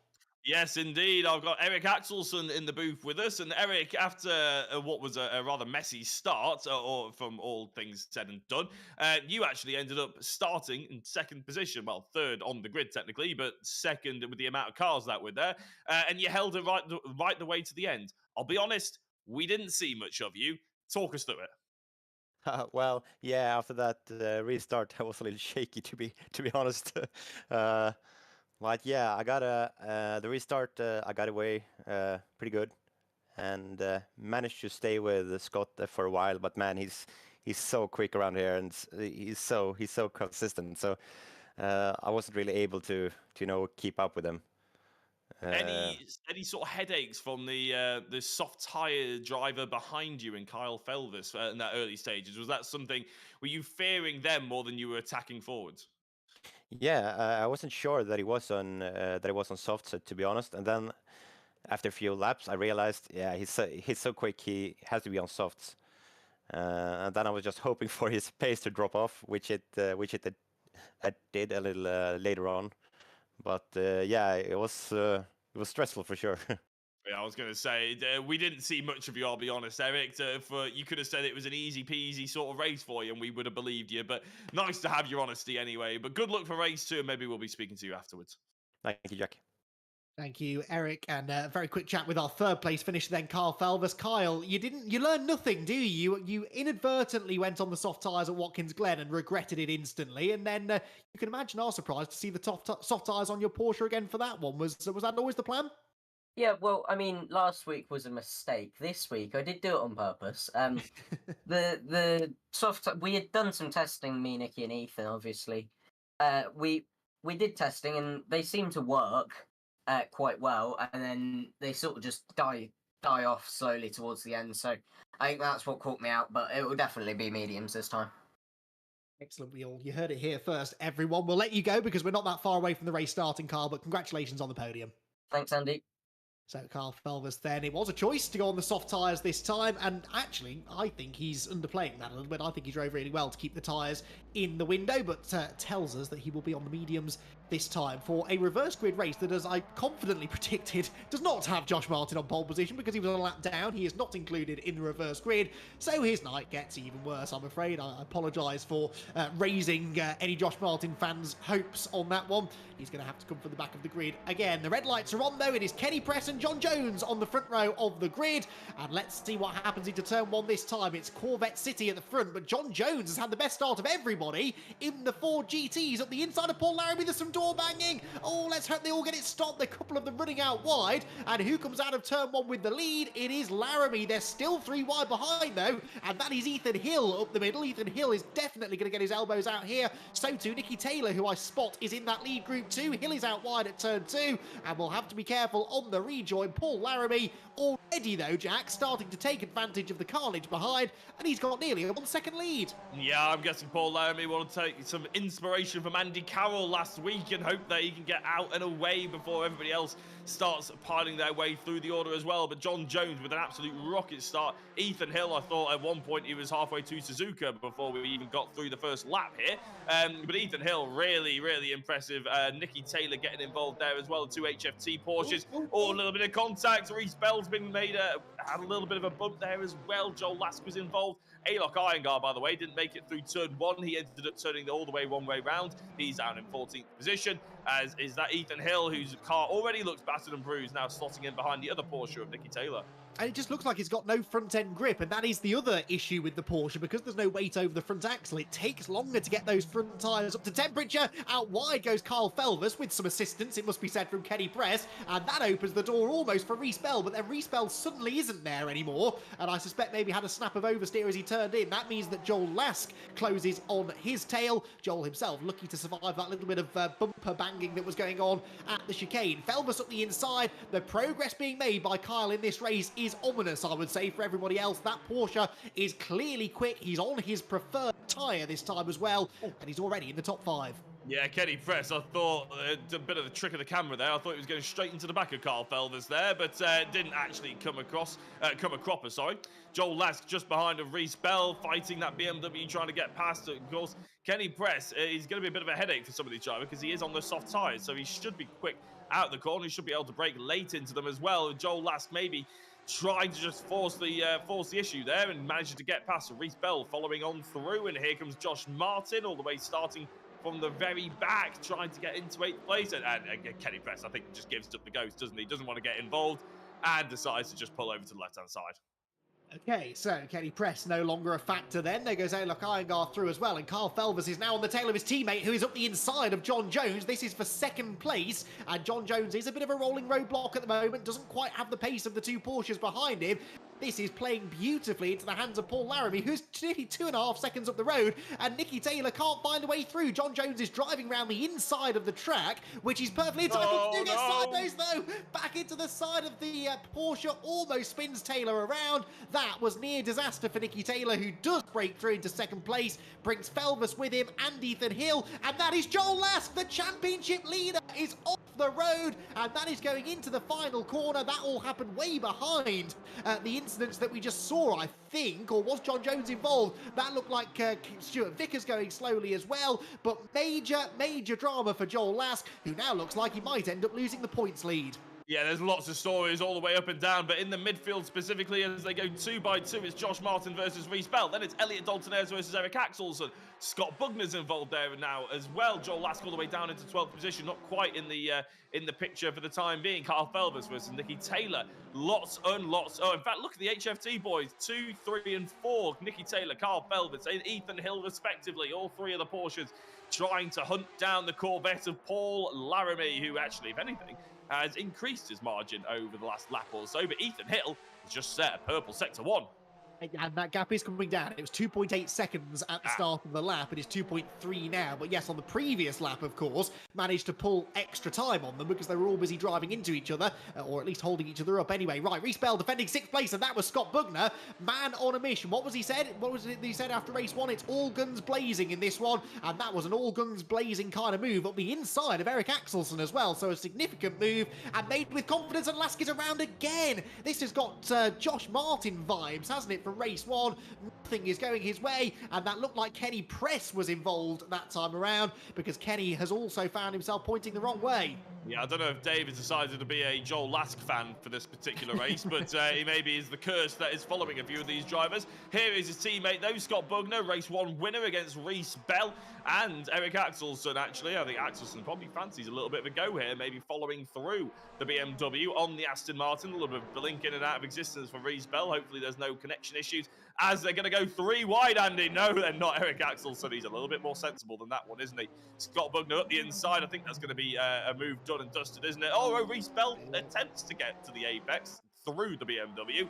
Yes, indeed. I've got Eric Axelsson in the booth with us. And Eric, after what was a rather messy start, or from all things said and done, you actually ended up starting in second position. Well, third on the grid, technically, but second with the amount of cars that were there. And you held it right the way to the end. I'll be honest, we didn't see much of you. Talk us through it. Well, yeah. After that restart, I was a little shaky, to be honest. But yeah, I got the restart. I got away pretty good, and managed to stay with Scott for a while. But man, he's so quick around here, and he's so consistent. So I wasn't really able to keep up with him. Any sort of headaches from the soft tire driver behind you and Kyle Felvis in that early stages? Was that something? Were you fearing them more than you were attacking forwards? Yeah, I wasn't sure that he was on soft set, to be honest. And then after a few laps, I realized, yeah, he's so quick, he has to be on softs. And then I was just hoping for his pace to drop off, which it did a little later on. But yeah, it was stressful for sure. Yeah, I was going to say, we didn't see much of you, I'll be honest, Eric. You could have said it was an easy peasy sort of race for you, and we would have believed you. But nice to have your honesty anyway. But good luck for race 2, and maybe we'll be speaking to you afterwards. Thank you, Jack. Thank you, Eric. And a very quick chat with our third place finisher then, Kyle Felvis. Kyle, you learned nothing, do you? You inadvertently went on the soft tyres at Watkins Glen and regretted it instantly. And then you can imagine our surprise to see the soft tyres on your Porsche again for that one. Was that always the plan? Yeah, well, I mean, last week was a mistake. This week, I did do it on purpose. The we had done some testing, me, Nikki, and Ethan. Obviously, we did testing, and they seemed to work quite well. And then they sort of just die off slowly towards the end. So I think that's what caught me out. But it will definitely be mediums this time. Excellent, you heard it here first, everyone. We'll let you go because we're not that far away from the race starting, Carl. But congratulations on the podium. Thanks, Andy. So Kyle Felvis then, it was a choice to go on the soft tyres this time, and actually, I think he's underplaying that a little bit. I think he drove really well to keep the tyres in the window, but tells us that he will be on the mediums this time for a reverse grid race that, as I confidently predicted, does not have Josh Martin on pole position because he was a lap down. He is not included in the reverse grid, so his night gets even worse, I'm afraid. I apologise for raising any Josh Martin fans' hopes on that one. He's going to have to come from the back of the grid again. The red lights are on, though. It is Kenny Press and John Jones on the front row of the grid, and let's see what happens into turn 1 this time. It's Corvette City at the front, but John Jones has had the best start of everybody in the 4 GTs. Up the inside of Paul Laramie, there's some door banging. Oh, let's hope they all get it stopped. A couple of them running out wide, and who comes out of turn 1 with the lead? It is Laramie. They're still 3 wide behind, though, and that is Ethan Hill up the middle. Ethan Hill is definitely going to get his elbows out here. So too Nicky Taylor, who I spot is in that lead group too. Hill is out wide at turn 2, and we'll have to be careful on the rejoin. Paul Laramie already, though, Jack, starting to take advantage of the carnage behind, and he's got nearly a 1-second lead. Yeah, I'm guessing Paul Laramie will take some inspiration from Andy Carroll last week and hope that he can get out and away before everybody else starts piling their way through the order as well. But John Jones with an absolute rocket start. Ethan Hill, I thought at one point he was halfway to Suzuka before we even got through the first lap here. But Ethan Hill, really, really impressive. Nicky Taylor getting involved there as well. 2 HFT Porsches. Oh, a little bit of contact. Reese Bell's been had a little bit of a bump there as well. Joel Lask was involved. Alok Iyengar, by the way, didn't make it through turn 1. He ended up turning all the way one way round. He's down in 14th position, as is that Ethan Hill, whose car already looks battered and bruised, now slotting in behind the other Porsche of Nicky Taylor. And it just looks like it's got no front end grip, and that is the other issue with the Porsche. Because there's no weight over the front axle, it takes longer to get those front tyres up to temperature. Out wide goes Carl Felvers with some assistance, it must be said, from Kenny Press, and that opens the door almost for Reese Bell, but then Reese Bell suddenly isn't there anymore, and I suspect maybe had a snap of oversteer as he turned in. That means that Joel Lask closes on his tail. Joel himself lucky to survive that little bit of bumper banging that was going on at the chicane. Felvers up the inside. The progress being made by Kyle in this race is ominous, I would say, for everybody else. That Porsche is clearly quick. He's on his preferred tyre this time as well, and he's already in the top 5. Yeah, Kenny Press, I thought a bit of the trick of the camera there. I thought he was going straight into the back of Carl Felvers there, but didn't actually come a cropper, sorry. Joel Lask just behind of Reese Bell, fighting that BMW, trying to get past it. Of course, Kenny Press is going to be a bit of a headache for some of these drivers because he is on the soft tyres, so he should be quick out the corner. He should be able to brake late into them as well. Joel Lask maybe trying to just force the issue there and managing to get past Reese Bell, following on through, and here comes Josh Martin all the way starting from the very back, trying to get into 8th place. And Kenny Press, I think, just gives up the ghost, doesn't he? Doesn't want to get involved and decides to just pull over to the left-hand side. Okay, so Kenny Press no longer a factor then. There goes Alok Iyengar through as well, and Carl Felvers is now on the tail of his teammate, who is up the inside of John Jones. This is for 2nd place, and John Jones is a bit of a rolling roadblock at the moment, doesn't quite have the pace of the 2 Porsches behind him. This is playing beautifully into the hands of Paul Laramie, who's nearly 2.5 seconds up the road, and Nicky Taylor can't find a way through. John Jones is driving around the inside of the track, which is perfectly entitled to do. Gets sideways though, back into the side of the Porsche, almost spins Taylor around. That was near disaster for Nicky Taylor, who does break through into 2nd place, brings Felvers with him and Ethan Hill, and that is Joel Lask, the championship leader, is off the road, and that is going into the final corner. That all happened way behind the incidents that we just saw, I think, or was John Jones involved? That looked like Stuart Vickers going slowly as well, but major drama for Joel Lask, who now looks like he might end up losing the points lead. Yeah, there's lots of stories all the way up and down, but in the midfield specifically, as they go 2 by 2, it's Josh Martin versus Reese Bell. Then it's Elliot Dalton-Ayres versus Eric Axelson. Scott Bugner's involved there now as well. Joel Lask all the way down into 12th position, not quite in the picture for the time being. Carl Felvers versus Nicky Taylor. Lots and lots. Oh, in fact, look at the HFT boys. 2, 3, and 4. Nicky Taylor, Carl Felvers, and Ethan Hill respectively. All 3 of the Porsches trying to hunt down the Corvette of Paul Laramie, who actually, if anything, has increased his margin over the last lap or so, but Ethan Hill has just set a purple sector 1. And that gap is coming down. It was 2.8 seconds at the start of the lap. It is 2.3 now. But yes, on the previous lap, of course, managed to pull extra time on them because they were all busy driving into each other, or at least holding each other up anyway. Right, Reese Bell defending 6th place, and that was Scott Bugner. Man on a mission. What was he said? What was it he said after race 1? It's all guns blazing in this one, and that was an all guns blazing kind of move up the inside of Eric Axelson as well. So a significant move, and made with confidence, and Lask is around again. This has got Josh Martin vibes, hasn't it, from race 1? Nothing is going his way, and that looked like Kenny Press was involved that time around, because Kenny has also found himself pointing the wrong way. Yeah, I don't know if Dave has decided to be a Joel Lask fan for this particular race, but he maybe is the curse that is following a few of these drivers. Here is his teammate, though, Scott Bugner, race 1 winner against Reese Bell and Eric Axelson, actually. I think Axelson probably fancies a little bit of a go here, maybe following through the BMW on the Aston Martin. A little bit of blink in and out of existence for Reese Bell. Hopefully there's no connection issues as they're going to go 3 wide, Andy. No, they're not. Eric Axelson, he's a little bit more sensible than that one, isn't he? Scott Bugner up the inside. I think that's going to be a move done and dusted, isn't it? Oh, Reese Bell attempts to get to the apex through the BMW,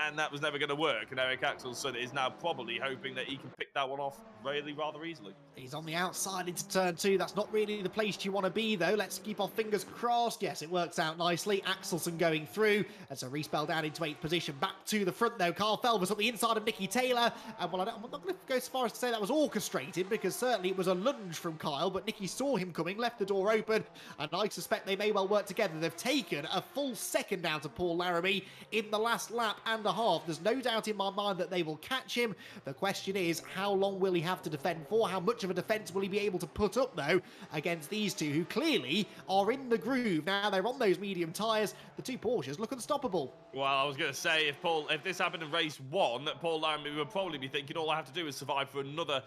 and that was never going to work. And Eric Axelson is now probably hoping that he can pick that one off rather easily. He's on the outside into turn 2. That's not really the place you want to be, though. Let's keep our fingers crossed. Yes, it works out nicely. Axelson going through. And so Reese Bell down into 8th position. Back to the front, though. Carl Felvers up the inside of Nicky Taylor. And well, I'm not going to go as far as to say that was orchestrated, because certainly it was a lunge from Kyle, but Nicky saw him coming, left the door open, and I suspect they may well work together. They've taken a full second out of Paul Laramie in the last lap and a half. There's no doubt in my mind that they will catch him. The question is, how long will he have to defend for? How much of a defence will he be able to put up, though, against these two, who clearly are in the groove? Now they're on those medium tyres. The 2 Porsches look unstoppable. Well, I was going to say, if this happened in race 1, that Paul Laramie would probably be thinking all I have to do is survive for another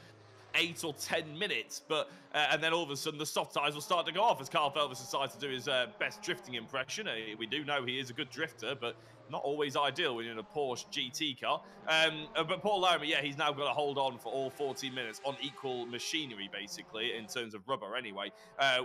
8 or 10 minutes, but and then all of a sudden the soft tires will start to go off as Carl Felvis decides to do his best drifting impression. We do know he is a good drifter, but not always ideal when you're in a Porsche GT car. But Paul Laramie, yeah, he's now got to hold on for all 14 minutes on equal machinery, basically, in terms of rubber anyway,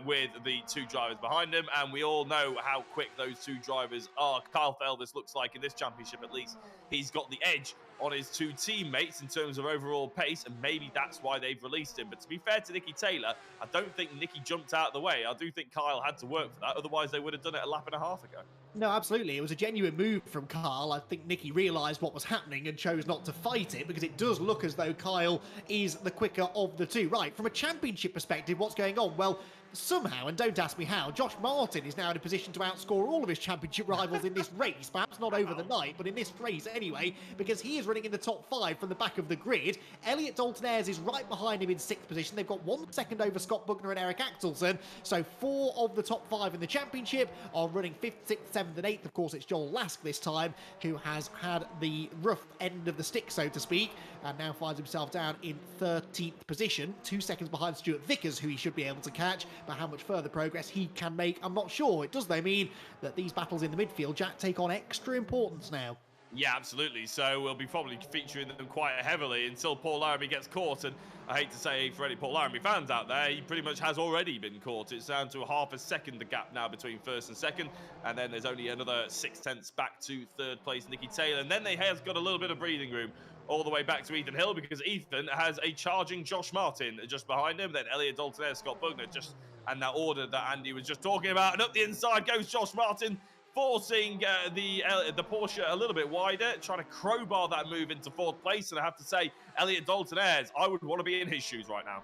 with the two drivers behind him. And we all know how quick those two drivers are. Kyle Felvis looks like, in this championship at least, he's got the edge on his two teammates in terms of overall pace, and maybe that's why they've released him. But to be fair to Nicky Taylor, I don't think Nicky jumped out of the way. I do think Kyle had to work for that, otherwise they would have done it a lap and a half ago. No, absolutely. It was a genuine move from Kyle. I think Nicky realised what was happening and chose not to fight it, because it does look as though Kyle is the quicker of the two. Right, from a championship perspective, what's going on? Well, somehow, and don't ask me how, Josh Martin is now in a position to outscore all of his championship rivals in this race. Perhaps not over the night, but in this race anyway, because he is running in the top 5 from the back of the grid. Elliot Dalton-Ayres is right behind him in 6th position. They've got 1 second over Scott Bugner and Eric Axelsen. So 4 of the top 5 in the championship are running 5th, 6th, 7th and 8th. Of course, it's Joel Lask this time, who has had the rough end of the stick, so to speak, and now finds himself down in 13th position, 2 seconds behind Stuart Vickers, who he should be able to catch. But how much further progress he can make, I'm not sure. It does, though, mean that these battles in the midfield, Jack, take on extra importance now. Yeah, absolutely. So we'll be probably featuring them quite heavily until Paul Laramie gets caught. And I hate to say for any Paul Laramie fans out there, he pretty much has already been caught. It's down to half a second, the gap now between first and second. And then there's only another 6/10 back to third place, Nicky Taylor. And then they have got a little bit of breathing room all the way back to Ethan Hill, because Ethan has a charging Josh Martin just behind him. Then Elliot Dalton-Ayres, Scott Bugner, just and that order that Andy was just talking about. And up the inside goes Josh Martin, forcing the Porsche a little bit wider, trying to crowbar that move into 4th place. And I have to say, Elliot Dalton-Ayres, I would want to be in his shoes right now.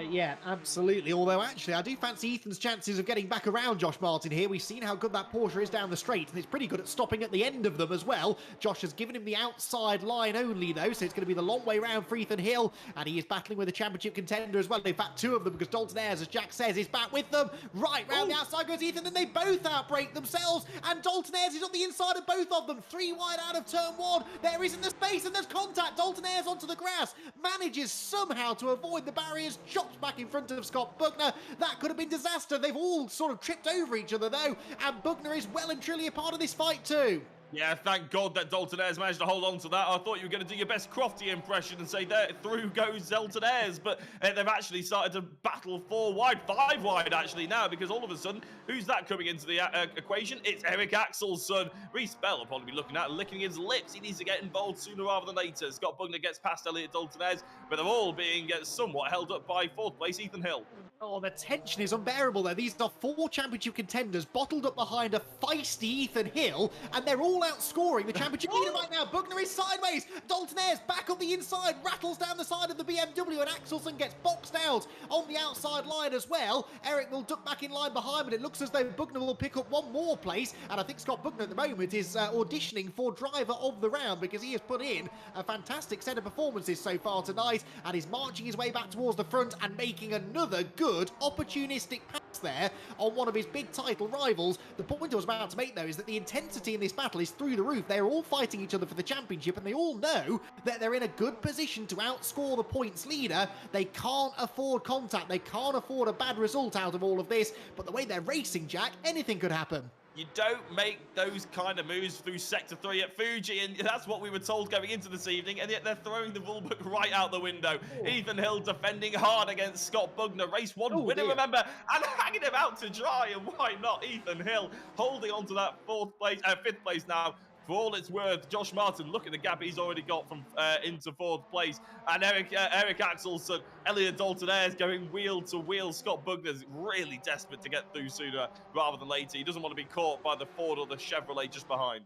Yeah, absolutely. Although, actually, I do fancy Ethan's chances of getting back around Josh Martin here. We've seen how good that Porsche is down the straight, and it's pretty good at stopping at the end of them as well. Josh has given him the outside line only, though, so it's going to be the long way round for Ethan Hill, and he is battling with a championship contender as well. In fact, 2 of them, because Dalton-Ayres, as Jack says, is back with them. Right round the outside goes Ethan, and they both outbreak themselves, and Dalton-Ayres is on the inside of both of them. 3 wide out of turn 1. There isn't the space, and there's contact. Dalton-Ayres onto the grass, manages somehow to avoid the barriers, chops back in front of Scott Bugner. That could have been disaster. They've all sort of tripped over each other, though, and Bugner is well and truly a part of this fight too. Yeah, thank God that Dalton-Ayres managed to hold on to that. I thought you were going to do your best Crofty impression and say, there, through goes Dalton-Ayres. But they've actually started to battle 4 wide, 5 wide actually now, because all of a sudden, who's that coming into the equation? It's Eric Axelsen. Reece Bell will probably be looking at licking his lips. He needs to get involved sooner rather than later. Scott Bugner gets past Elliot Dalton-Ayres, but they're all being somewhat held up by 4th place Ethan Hill. Oh, the tension is unbearable, though. These are 4 championship contenders bottled up behind a feisty Ethan Hill, and they're all outscoring the championship leader right now. Bugner is sideways. Dalton-Ayres back on the inside, rattles down the side of the BMW, and Axelsen gets boxed out on the outside line as well. Eric will duck back in line behind, but it looks as though Bugner will pick up 1 more place, and I think Scott Bugner at the moment is auditioning for driver of the round, because he has put in a fantastic set of performances so far tonight, and is marching his way back towards the front and making another good opportunistic pass there on one of his big title rivals. The point I was about to make, though, is that the intensity in this battle is through the roof. They're all fighting each other for the championship, and they all know that they're in a good position to outscore the points leader. They can't afford contact. They can't afford a bad result out of all of this, but the way they're racing, Jack, anything could happen. You don't make those kind of moves through Sector 3 at Fuji, and that's what we were told going into this evening, and yet they're throwing the rulebook right out the window. Ethan Hill defending hard against Scott Bugner. Race 1 winner, remember, and hanging him out to dry, and why not? Ethan Hill holding on to that 5th place now. For all it's worth, Josh Martin, look at the gap he's already got from into 4th place. And Eric Axelsen, Elliot Dalton-Ayres going wheel to wheel. Scott Bugner's really desperate to get through sooner rather than later. He doesn't want to be caught by the Ford or the Chevrolet just behind.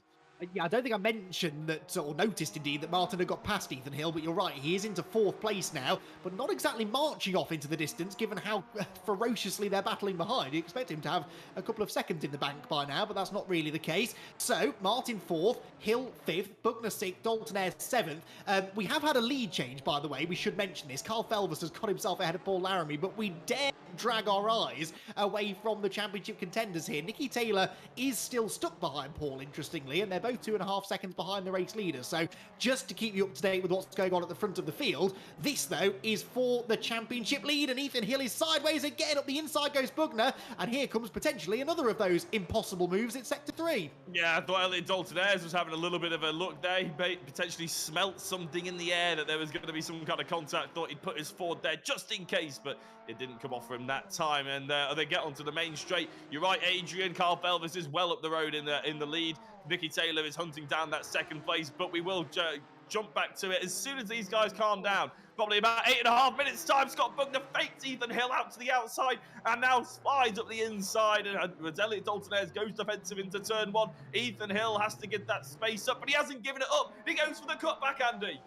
Yeah, I don't think I mentioned that, or noticed indeed, that Martin had got past Ethan Hill, but you're right, he is into 4th place now, but not exactly marching off into the distance, given how ferociously they're battling behind. You expect him to have a couple of seconds in the bank by now, but that's not really the case. So, Martin 4th, Hill 5th, Bugner 6th, Dalton-Ayres 7th. We have had a lead change, by the way, we should mention this. Carl Felvis has got himself ahead of Paul Laramie, but we dare drag our eyes away from the championship contenders here. Nicky Taylor is still stuck behind Paul, interestingly, and they're both 2.5 seconds behind the race leaders. So just to keep you up to date with what's going on at the front of the field, this, though, is for the championship lead, and Ethan Hill is sideways again. Up the inside goes Bugner, and here comes potentially another of those impossible moves in Sector 3. Yeah, I thought Elliot Dalton-Ayres was having a little bit of a look there. He potentially smelt something in the air, that there was going to be some kind of contact. Thought he'd put his forward there just in case, but it didn't come off for him that time. And they get onto the main straight. You're right, Adrian. Carl Felvis is well up the road in the lead. Nicky Taylor is hunting down that second place, but we will jump back to it as soon as these guys calm down. Probably about 8.5 minutes time. Scott Bugner fakes Ethan Hill out to the outside and now slides up the inside. And as Elliot Dalton-Ayres goes defensive into turn 1, Ethan Hill has to get that space up, but he hasn't given it up. He goes for the cutback, Andy.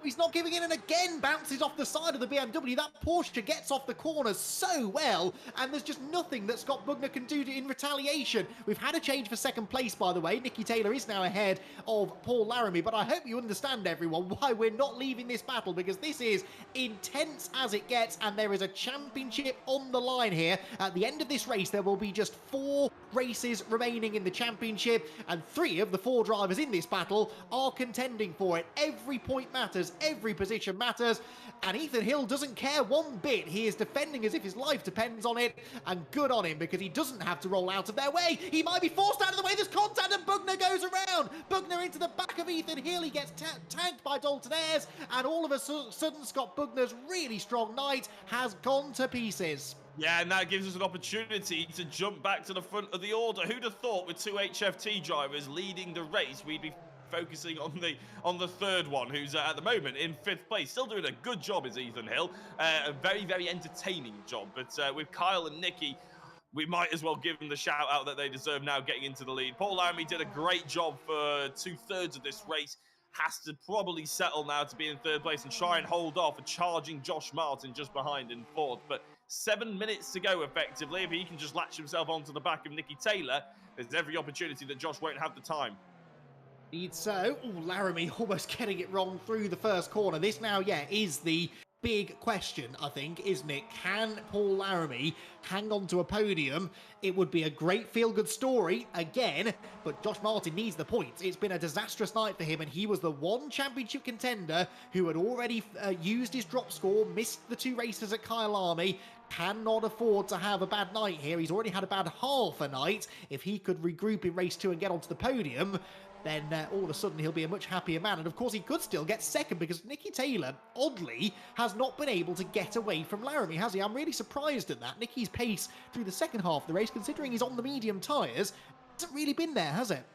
He's not giving in, and again bounces off the side of the BMW. That Porsche gets off the corners so well, and there's just nothing that Scott Bugner can do in retaliation. We've had a change for second place, by the way. Nicky Taylor is now ahead of Paul Laramie, but I hope you understand, everyone, why we're not leaving this battle, because this is intense as it gets, and there is a championship on the line here. At the end of this race, there will be just 4 races remaining in the championship, and 3 of the 4 drivers in this battle are contending for it. Every point matters. Every position matters, and Ethan Hill doesn't care one bit. He is defending as if his life depends on it, and good on him, because he doesn't have to roll out of their way. He might be forced out of the way. There's contact, and Bugner goes around. Bugner into the back of Ethan Hill. He gets tagged by Dalton-Ayres, and all of a sudden, Scott Bugner's really strong night has gone to pieces. Yeah, and that gives us an opportunity to jump back to the front of the order. Who'd have thought with 2 HFT drivers leading the race, we'd be focusing on the third one, who's at the moment in 5th place. Still doing a good job is Ethan Hill. A very, very entertaining job. But with Kyle and Nicky, we might as well give them the shout out that they deserve now getting into the lead. Paul Laramie did a great job for 2/3 of this race. Has to probably settle now to be in 3rd place and try and hold off a charging Josh Martin just behind in 4th. But 7 minutes to go effectively. If he can just latch himself onto the back of Nicky Taylor, there's every opportunity that Josh won't have the time. So, Laramie almost getting it wrong through the first corner. This now, is the big question, I think, isn't it? Can Paul Laramie hang on to a podium? It would be a great feel-good story again, but Josh Martin needs the points. It's been a disastrous night for him, and he was the one championship contender who had already used his drop score, missed the 2 races at Kyalami, cannot afford to have a bad night here. He's already had a bad half a night. If he could regroup in race 2 and get onto the podium, then all of a sudden he'll be a much happier man. And of course he could still get second, because Nicky Taylor, oddly, has not been able to get away from Laramie, has he? I'm really surprised at that. Nicky's pace through the second half of the race, considering he's on the medium tyres, hasn't really been there, has it?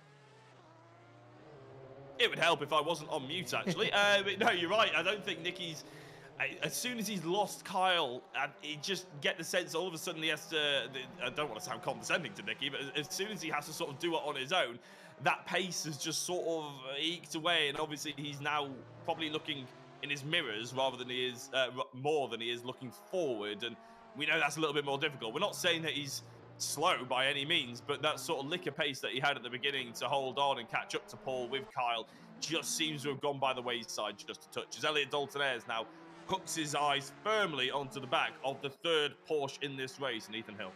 It would help if I wasn't on mute, actually. But no, you're right. I don't think Nicky's... As soon as he's lost Kyle, he just get the sense all of a sudden he has to... I don't want to sound condescending to Nicky, but as soon as he has to sort of do it on his own, that pace has just sort of eked away, and obviously he's now probably looking in his mirrors rather than he is more than he is looking forward, and we know that's a little bit more difficult. We're not saying that he's slow by any means, but that sort of liquor pace that he had at the beginning to hold on and catch up to Paul with Kyle just seems to have gone by the wayside just a touch. As Elliot Dalton-Ayres now hooks his eyes firmly onto the back of the 3rd Porsche in this race, and Ethan Hill.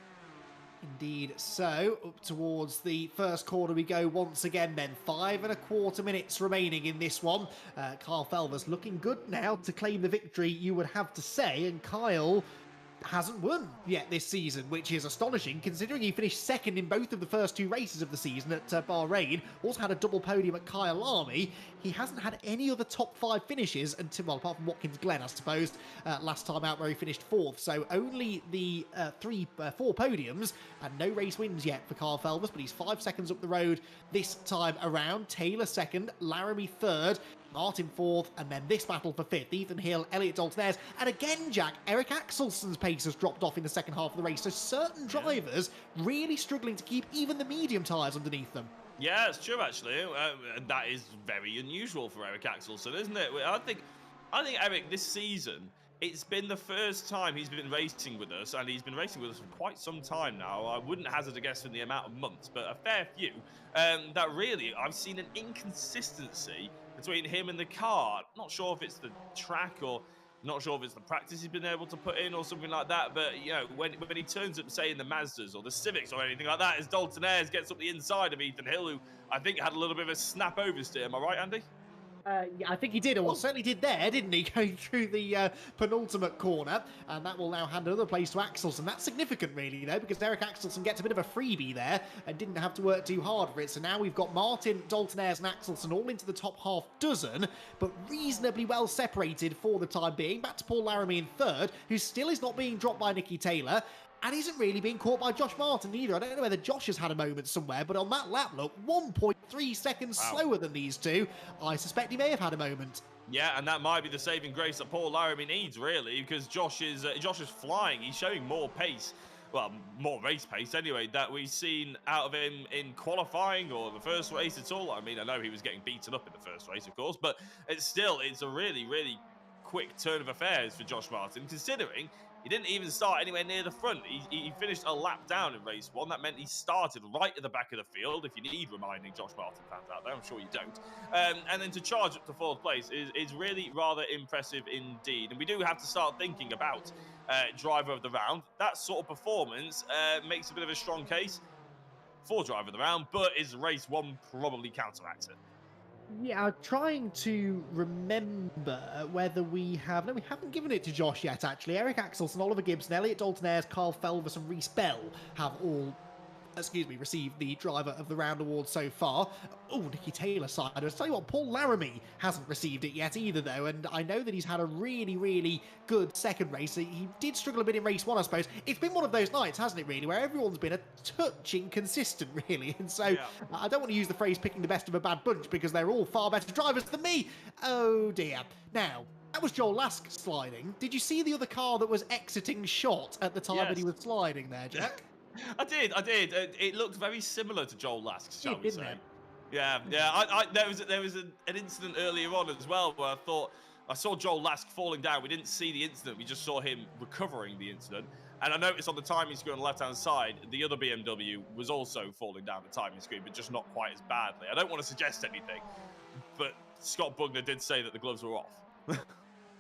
Indeed. So, up towards the first corner we go once again then. 5.25 minutes remaining in this one. Kyle Felvis looking good now to claim the victory, you would have to say, and Kyle hasn't won yet this season, which is astonishing considering he finished second in both of the first 2 races of the season at Bahrain. Also had a double podium at Kyalami. He hasn't had any other top 5 finishes until, well, apart from Watkins Glen, I suppose, last time out where he finished 4th. So only the 4 podiums and no race wins yet for Kyle Felvis, but he's 5 seconds up the road this time around. Taylor 2nd, Laramie 3rd, Martin 4th, and then this battle for 5th. Ethan Hill, Elliot Dalton-Ayres, and again, Jack, Eric Axelson's pace has dropped off in the second half of the race, so certain drivers really struggling to keep even the medium tyres underneath them. Yeah, it's true, actually. That is very unusual for Eric Axelson, isn't it? I think Eric, this season, it's been the first time he's been racing with us, and he's been racing with us for quite some time now. I wouldn't hazard a guess in the amount of months, but a fair few. That really, I've seen an inconsistency between him and the car. Not sure if it's the track or Not sure if it's the practice he's been able to put in or something like that, but you know, when he turns up, say in the Mazdas or the Civics or anything like that, as Dalton Ayres gets up the inside of Ethan Hill, who I think had a little bit of a snap oversteer. Am I right, Andy? Yeah, I think he did, or well, certainly did there, didn't he? Going through the penultimate corner, and that will now hand another place to Axelsen. That's significant, really, though, because Derek Axelsen gets a bit of a freebie there and didn't have to work too hard for it. So now we've got Martin, Dalton Ayres, and Axelsen all into the top half dozen, but reasonably well separated for the time being. Back to Paul Laramie in third, who still is not being dropped by Nicky Taylor. And isn't really being caught by Josh Martin either. I don't know whether Josh has had a moment somewhere, but on that lap, look, 1.3 seconds slower than these two. I suspect he may have had a moment. Yeah, and that might be the saving grace that Paul Laramie needs, really, because Josh is flying. He's showing more pace, well, more race pace anyway, that we've seen out of him in qualifying or the first race at all. I mean, I know he was getting beaten up in the first race, of course, but it's a really, really quick turn of affairs for Josh Martin, considering he didn't even start anywhere near the front. He finished a lap down in race one. That meant he started right at the back of the field, if you need reminding Josh Martin fans out there. I'm sure you don't. And then to charge up to fourth place is really rather impressive indeed. And we do have to start thinking about driver of the round. That sort of performance makes a bit of a strong case for driver of the round, but is race one probably counteracted? Yeah, I'm trying to remember whether we have... No, we haven't given it to Josh yet, actually. Eric Axelsen, Oliver Gibson, Elliot Dalton Ayres, Carl Felvis and Reese Bell have all... received the Driver of the Round award so far. Oh, Nicky Taylor side. I'll tell you what, Paul Laramie hasn't received it yet either, though, and I know that he's had a really, really good second race. He did struggle a bit in race one, I suppose. It's been one of those nights, hasn't it, really, where everyone's been a touch inconsistent, really, and so I don't want to use the phrase picking the best of a bad bunch, because they're all far better drivers than me. Oh, dear. Now, that was Joel Lask sliding. Did you see the other car that was exiting shot at the time that he was sliding there, Jack? I did. It looked very similar to Joel Lask, shall we say? It? Yeah. There was an incident earlier on as well where I saw Joel Lask falling down. We didn't see the incident. We just saw him recovering the incident. And I noticed on the timing screen on the left-hand side, the other BMW was also falling down the timing screen, but just not quite as badly. I don't want to suggest anything, but Scott Bugner did say that the gloves were off.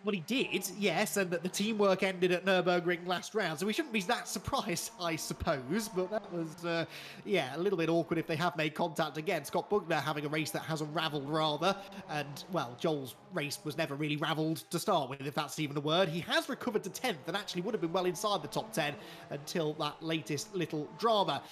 Well, he did, yes, and that the teamwork ended at Nürburgring last round, so we shouldn't be that surprised, I suppose, but that was, a little bit awkward if they have made contact again. Scott Bugner having a race that has unravelled, rather, and, well, Joel's race was never really ravelled to start with, if that's even a word. He has recovered to 10th and actually would have been well inside the top 10 until that latest little drama.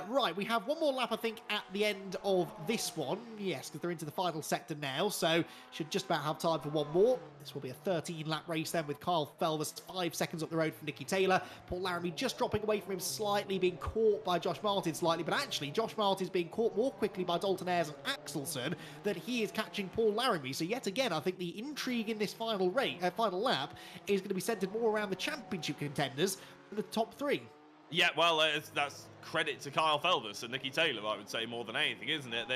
Right, we have one more lap, I think, at the end of this one. Yes, because they're into the final sector now, so should just about have time for one more. This will be a 13-lap race then, with Carl Felvis 5 seconds up the road from Nicky Taylor. Paul Laramie just dropping away from him slightly, being caught by Josh Martin slightly, but actually Josh Martin's being caught more quickly by Dalton Ayres and Axelsen than he is catching Paul Laramie. So yet again, I think the intrigue in this final lap is going to be centred more around the championship contenders than the top three. Yeah, well, that's credit to Kyle Felvis and Nicky Taylor, I would say, more than anything, isn't it?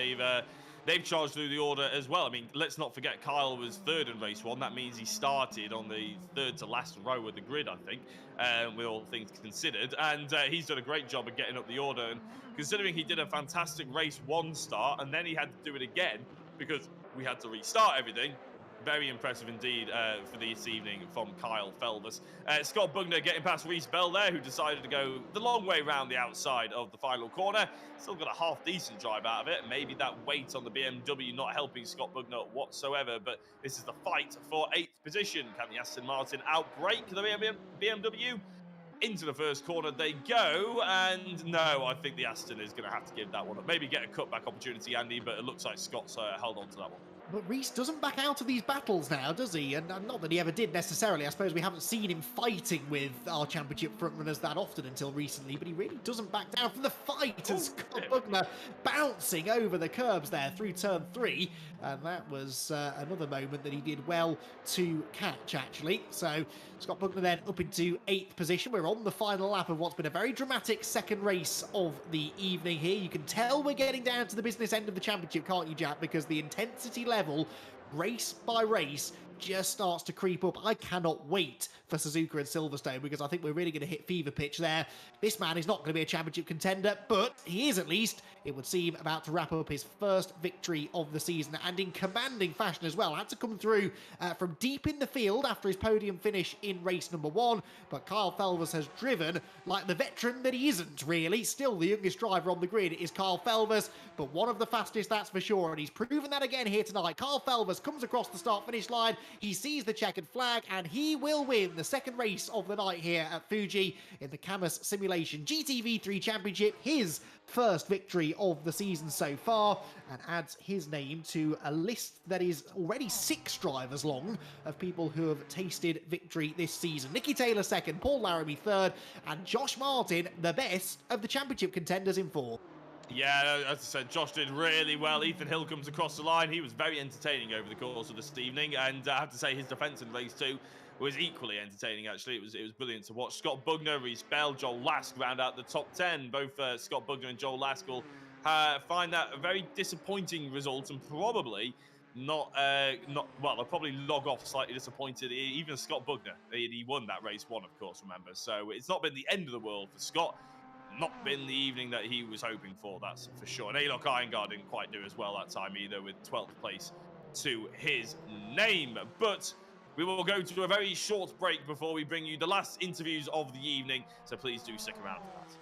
They've charged through the order as well. I mean, let's not forget Kyle was third in race one. That means he started on the third to last row of the grid, I think, with all things considered. And he's done a great job of getting up the order. And considering he did a fantastic race one start and then he had to do it again because we had to restart everything, very impressive indeed for this evening from Kyle Felvis. Scott Bugner getting past Reese Bell there, who decided to go the long way round the outside of the final corner. Still got a half-decent drive out of it. Maybe that weight on the BMW not helping Scott Bugner whatsoever, but this is the fight for 8th position. Can the Aston Martin outbrake the BMW? Into the first corner they go, and no, I think the Aston is going to have to give that one up. Maybe get a cutback opportunity, Andy, but it looks like Scott's held on to that one. But Reese doesn't back out of these battles now, does he? And not that he ever did necessarily. I suppose we haven't seen him fighting with our championship frontrunners that often until recently, but he really doesn't back down from the fight. And Scott Bugner bouncing over the curbs there through turn 3. And that was another moment that he did well to catch, actually. So Scott Bugner then up into 8th position. We're on the final lap of what's been a very dramatic second race of the evening here. You can tell we're getting down to the business end of the championship, can't you, Jack? Because the intensity level, race by race, just starts to creep up. I cannot wait for Suzuka and Silverstone because I think we're really going to hit fever pitch there. This man is not going to be a championship contender, but he is at least it would seem, about to wrap up his first victory of the season, and in commanding fashion as well. Had to come through from deep in the field after his podium finish in race number 1, but Kyle Felvers has driven like the veteran that he isn't, really. Still the youngest driver on the grid is Kyle Felvers, but one of the fastest, that's for sure, and he's proven that again here tonight. Kyle Felvers comes across the start-finish line, he sees the checkered flag, and he will win the second race of the night here at Fuji in the Cammus Simulation GTV3 Championship, his first victory of the season so far, and adds his name to a list that is already 6 drivers long of people who have tasted victory this season. Nicky Taylor second, Paul Laramie third, and Josh Martin the best of the championship contenders in 4. Yeah, as I said, Josh did really well. Ethan Hill comes across the line. He was very entertaining over the course of this evening, and I have to say his defence in race 2 was equally entertaining, actually. It was brilliant to watch. Scott Bugner, Reece Bell, Joel Lask round out the top 10. Both Scott Bugner and Joel Lask will find that a very disappointing result, and probably not well, they'll probably log off slightly disappointed. Even Scott Bugner, he won that race 1, of course, remember. So it's not been the end of the world for Scott. Not been the evening that he was hoping for, that's for sure. And Alok Iyengar didn't quite do as well that time either, with 12th place to his name. But we will go to a very short break before we bring you the last interviews of the evening, so please do stick around for that.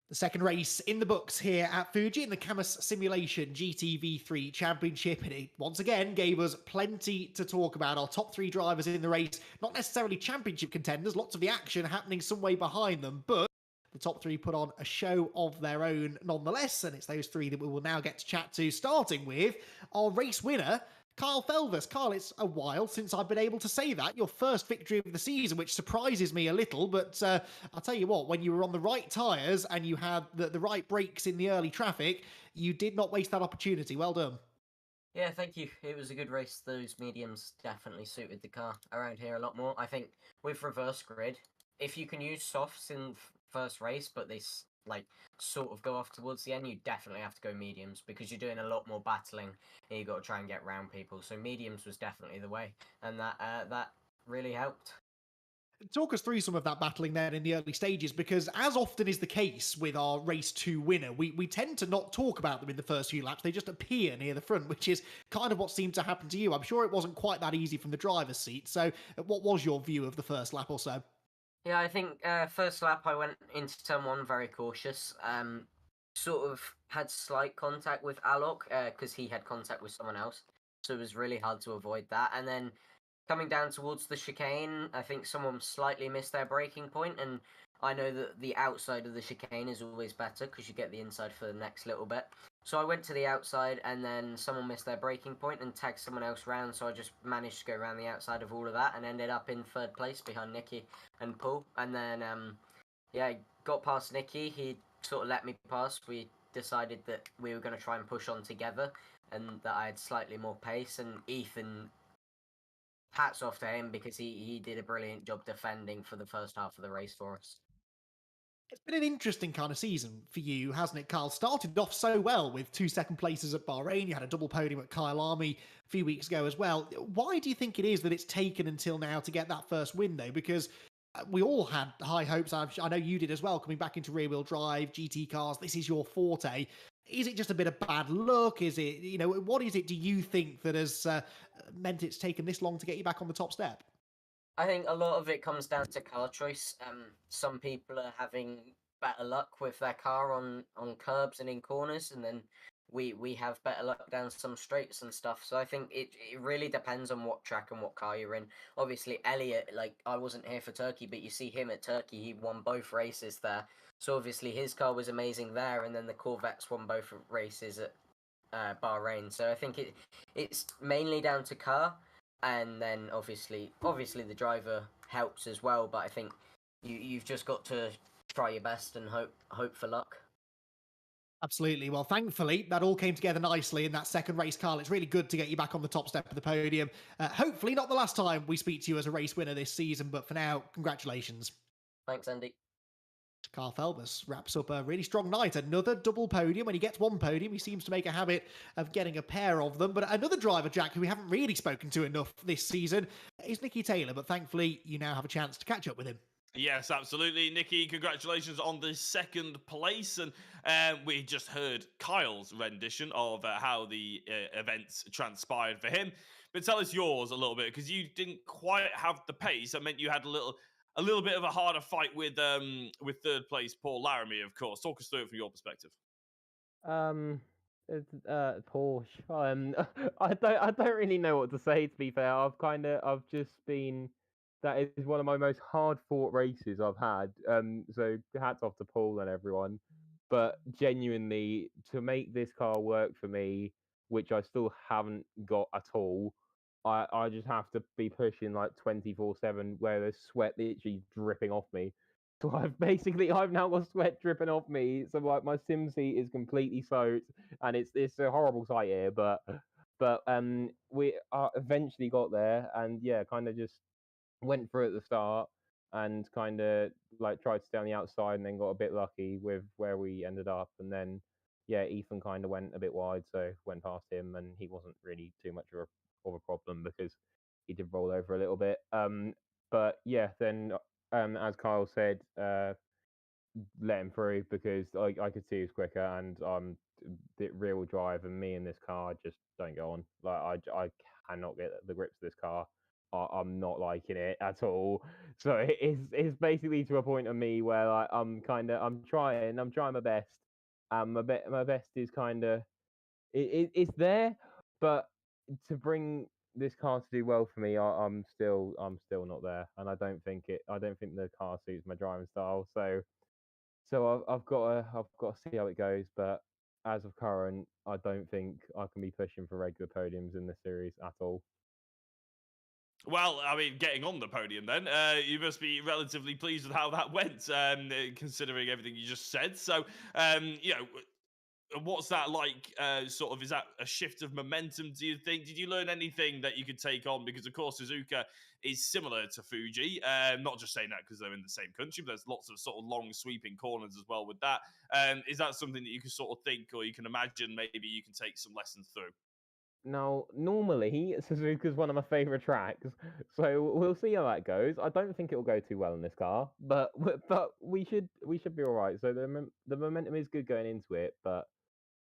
The second race in the books here at Fuji in the Cammus Simulation GTV3 Championship, and it once again gave us plenty to talk about. Our top 3 drivers in the race, not necessarily championship contenders, lots of the action happening some way behind them, but the top 3 put on a show of their own nonetheless, and it's those 3 that we will now get to chat to, starting with our race winner, Kyle Felvers. Kyle, it's a while since I've been able to say that. Your first victory of the season, which surprises me a little, but I'll tell you what, when you were on the right tyres and you had the right brakes in the early traffic, you did not waste that opportunity. Well done. Yeah, thank you. It was a good race. Those mediums definitely suited the car around here a lot more. I think with reverse grid, if you can use softs in first race, but they sort of go off towards the end, you definitely have to go mediums because you're doing a lot more battling and you've got to try and get round people. So mediums was definitely the way, and that really helped. Talk us through some of that battling there in the early stages, because as often is the case with our race 2 winner, we tend to not talk about them in the first few laps. They just appear near the front, which is kind of what seemed to happen to you. I'm sure it wasn't quite that easy from the driver's seat. So what was your view of the first lap or so? Yeah, I think first lap I went into turn 1 very cautious. Sort of had slight contact with Alok because he had contact with someone else. So it was really hard to avoid that. And then coming down towards the chicane, I think someone slightly missed their braking point, and I know that the outside of the chicane is always better because you get the inside for the next little bit. So I went to the outside, and then someone missed their braking point and tagged someone else round, so I just managed to go around the outside of all of that and ended up in 3rd place behind Nicky and Paul. And then, I got past Nicky. He sort of let me pass. We decided that we were going to try and push on together and that I had slightly more pace, and Ethan hats off to him because he did a brilliant job defending for the first half of the race for us. It's been an interesting kind of season for you, hasn't it, Carl? Started off so well with 2 second places at Bahrain. You had a double podium at Kyle Army a few weeks ago as well. Why do you think it is that it's taken until now to get that first win, though? Because we all had high hopes. I know you did as well, coming back into rear wheel drive, GT cars. This is your forte. Is it just a bit of bad luck? Is it, what is it do you think that has meant it's taken this long to get you back on the top step? I think a lot of it comes down to car choice. Some people are having better luck with their car on curbs and in corners, and then we have better luck down some straights and stuff. So I think it really depends on what track and what car you're in. Obviously, Elliot, like I wasn't here for Turkey, but you see him at Turkey, he won both races there. So obviously his car was amazing there, and then the Corvettes won both races at Bahrain. So I think it's mainly down to car. And then obviously the driver helps as well, but I think you've just got to try your best and hope for luck. Absolutely. Well, thankfully, that all came together nicely in that second race, Carl. It's really good to get you back on the top step of the podium. Hopefully not the last time we speak to you as a race winner this season, but for now, congratulations. Thanks, Andy. Carl Felbus wraps up a really strong night. Another double podium. When he gets one podium, he seems to make a habit of getting a pair of them. But another driver, Jack, who we haven't really spoken to enough this season, is Nicky Taylor. But thankfully, you now have a chance to catch up with him. Yes, absolutely. Nicky, congratulations on the second place. And we just heard Kyle's rendition of how the events transpired for him. But tell us yours a little bit, because you didn't quite have the pace. That meant you had a little bit of a harder fight with third place Paul Laramie, of course. Talk us through it from your perspective. Porsche. I don't really know what to say, to be fair. I've just been. That is one of my most hard fought races I've had. So hats off to Paul and everyone. But genuinely, to make this car work for me, which I still haven't got at all, I just have to be pushing like 24/7, where there's sweat literally dripping off me. So I've now got sweat dripping off me. So like my sim seat is completely soaked, and it's a horrible sight here. But we eventually got there, and yeah, kind of just went through at the start and kind of like tried to stay on the outside, and then got a bit lucky with where we ended up. And then yeah, Ethan kind of went a bit wide, so went past him, and he wasn't really too much of a problem because he did roll over a little bit. But yeah, then as Kyle said, let him through because I could see he was quicker, and the rear wheel drive and me in this car just don't go on. Like I cannot get the grips of this car. I'm not liking it at all. So it's basically to a point of me where like I'm trying my best. My best is kind of it's there, but to bring this car to do well for me, I'm still not there, and I don't think the car suits my driving style. So I've got to see how it goes, but as of current, I don't think I can be pushing for regular podiums in this series at all. Well, I mean, getting on the podium then, you must be relatively pleased with how that went, considering everything you just said. So, what's that like? Sort of, is that a shift of momentum, do you think? Did you learn anything that you could take on? Because, of course, Suzuka is similar to Fuji. Not just saying that because they're in the same country, but there's lots of sort of long sweeping corners as well with that. Is that something that you can sort of think, or you can imagine maybe you can take some lessons through? Now, normally Suzuka's one of my favorite tracks, so we'll see how that goes. I don't think it'll go too well in this car, but we should be all right. So the momentum is good going into it, but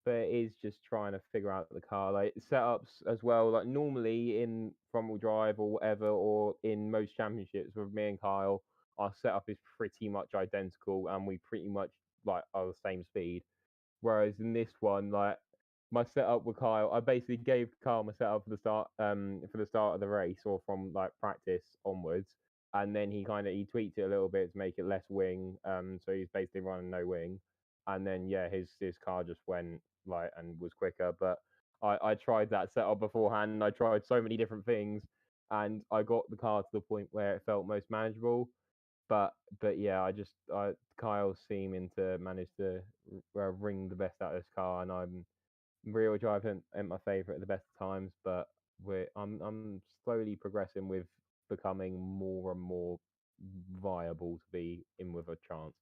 it is just trying to figure out the car, like setups as well. Like normally in front wheel drive or whatever, or in most championships with me and Kyle, our setup is pretty much identical, and we pretty much like are the same speed. Whereas in this one, like my setup with Kyle, I basically gave Kyle my setup for the start of the race, or from like practice onwards, and then he tweaked it a little bit to make it less wing. So he's basically running no wing, and then yeah, his car just went like and was quicker. But I tried that setup beforehand, and I tried so many different things, and I got the car to the point where it felt most manageable. But yeah, Kyle's seeming to manage to wring the best out of this car, and I'm rear wheel drive ain't my favorite at the best of times, but I'm slowly progressing with becoming more and more viable to be in with a chance.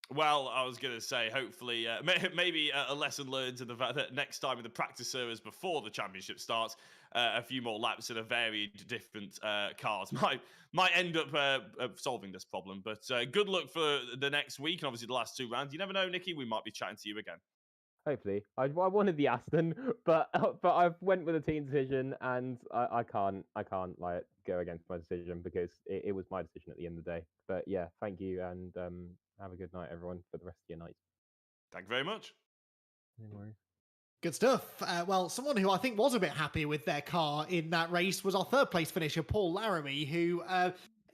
Well, I was going to say, hopefully, maybe a lesson learned in the fact that next time in the practice servers before the championship starts, a few more laps in a varied different cars might end up solving this problem. But good luck for the next week and obviously the last 2 rounds. You never know, Nikki, we might be chatting to you again. Hopefully, I wanted the Aston, but I went with a team decision, and I can't like go against my decision because it was my decision at the end of the day. But yeah, thank you, and have a good night, everyone, for the rest of your night. Thank you very much. No worries. Good stuff. Well, someone who I think was a bit happy with their car in that race was our third place finisher, Paul Laramie, who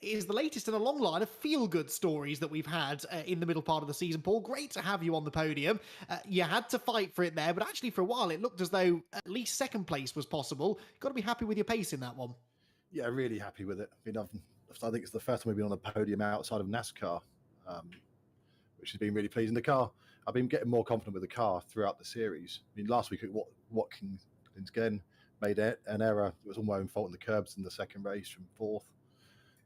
is the latest in a long line of feel-good stories that we've had in the middle part of the season. Paul, great to have you on the podium. You had to fight for it there, but actually for a while it looked as though at least second place was possible. Got to be happy with your pace in that one. Yeah, really happy with it. I mean, I think it's the first time we've been on the podium outside of NASCAR, which has been really pleasing. The car, I've been getting more confident with the car throughout the series. I mean, last week at Watkins again made an error. It was all my own fault in the curbs in the second race from fourth.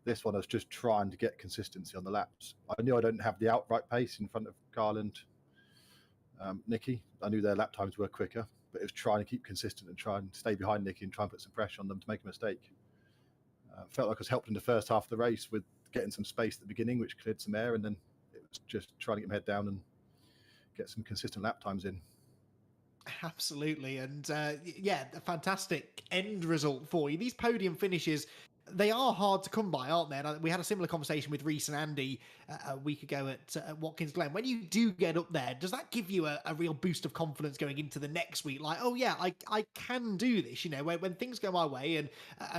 This one I was just trying to get consistency on the laps. I knew I don't have the outright pace in front of Garland, Nicky. I knew their lap times were quicker, but it was trying to keep consistent and try and stay behind Nicky and try and put some pressure on them to make a mistake. Felt like I was helped in the first half of the race with getting some space at the beginning, which cleared some air, and then it was just trying to get my head down and get some consistent lap times in. Absolutely. And yeah, a fantastic end result for you. These podium finishes, they are hard to come by, aren't they? And we had a similar conversation with Reese and Andy a week ago at Watkins Glen. When you do get up there, does that give you a real boost of confidence going into the next week? Like, oh yeah, I can do this. You know, when things go my way and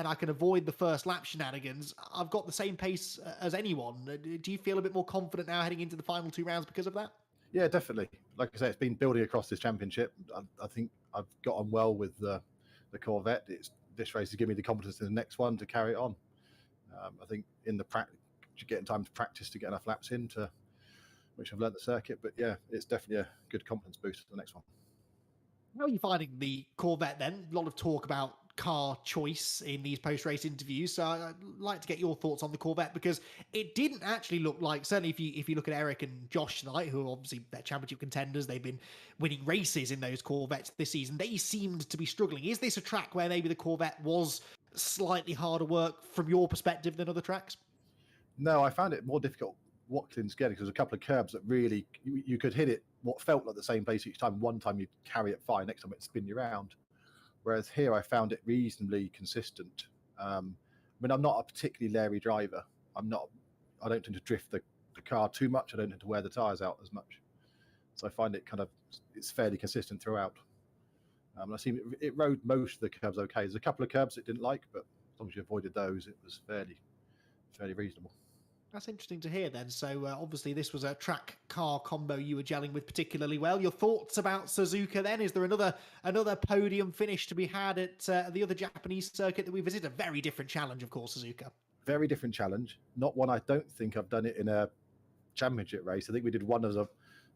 I can avoid the first lap shenanigans, I've got the same pace as anyone. Do you feel a bit more confident now heading into the final 2 rounds because of that? Yeah, definitely. Like I say, it's been building across this championship. I think I've got on well with the Corvette. This race has given me the confidence in the next one to carry it on. I think in the getting time to practice to get enough laps in to which I've learned the circuit. But yeah, it's definitely a good confidence boost for the next one. How are you finding the Corvette then? A lot of talk about car choice in these post-race interviews. So I'd like to get your thoughts on the Corvette because it didn't actually look like, certainly if you look at Eric and Josh tonight, who are obviously their championship contenders, they've been winning races in those Corvettes this season. They seemed to be struggling. Is this a track where maybe the Corvette was slightly harder work from your perspective than other tracks? No, I found it more difficult Watkins getting because there's a couple of curbs that really you could hit it what felt like the same place each time. One time you'd carry it fine, next time it'd spin you around. Whereas here I found it reasonably consistent. I mean, I'm not a particularly leery driver. I don't tend to drift the car too much. I don't tend to wear the tyres out as much. So I find it it's fairly consistent throughout. I see it rode most of the curbs okay. There's a couple of curbs it didn't like, but as long as you avoided those, it was fairly reasonable. That's interesting to hear then. So obviously this was a track car combo you were gelling with particularly well. Your thoughts about Suzuka then? Is there another podium finish to be had at the other Japanese circuit that we visit? A very different challenge, of course, Suzuka. Very different challenge. Not one I don't think I've done it in a championship race. I think we did one as a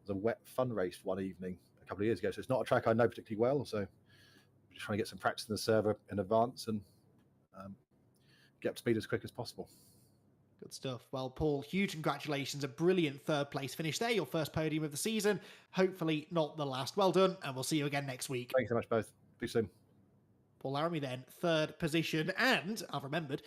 wet fun race one evening a couple of years ago. So it's not a track I know particularly well. So I'm just trying to get some practice in the server in advance and get up to speed as quick as possible. Good stuff. Well, Paul, huge congratulations. A brilliant third place finish there. Your first podium of the season. Hopefully not the last. Well done. And we'll see you again next week. Thanks so much, both. Be soon. Paul Laramie then, third position. And I've remembered,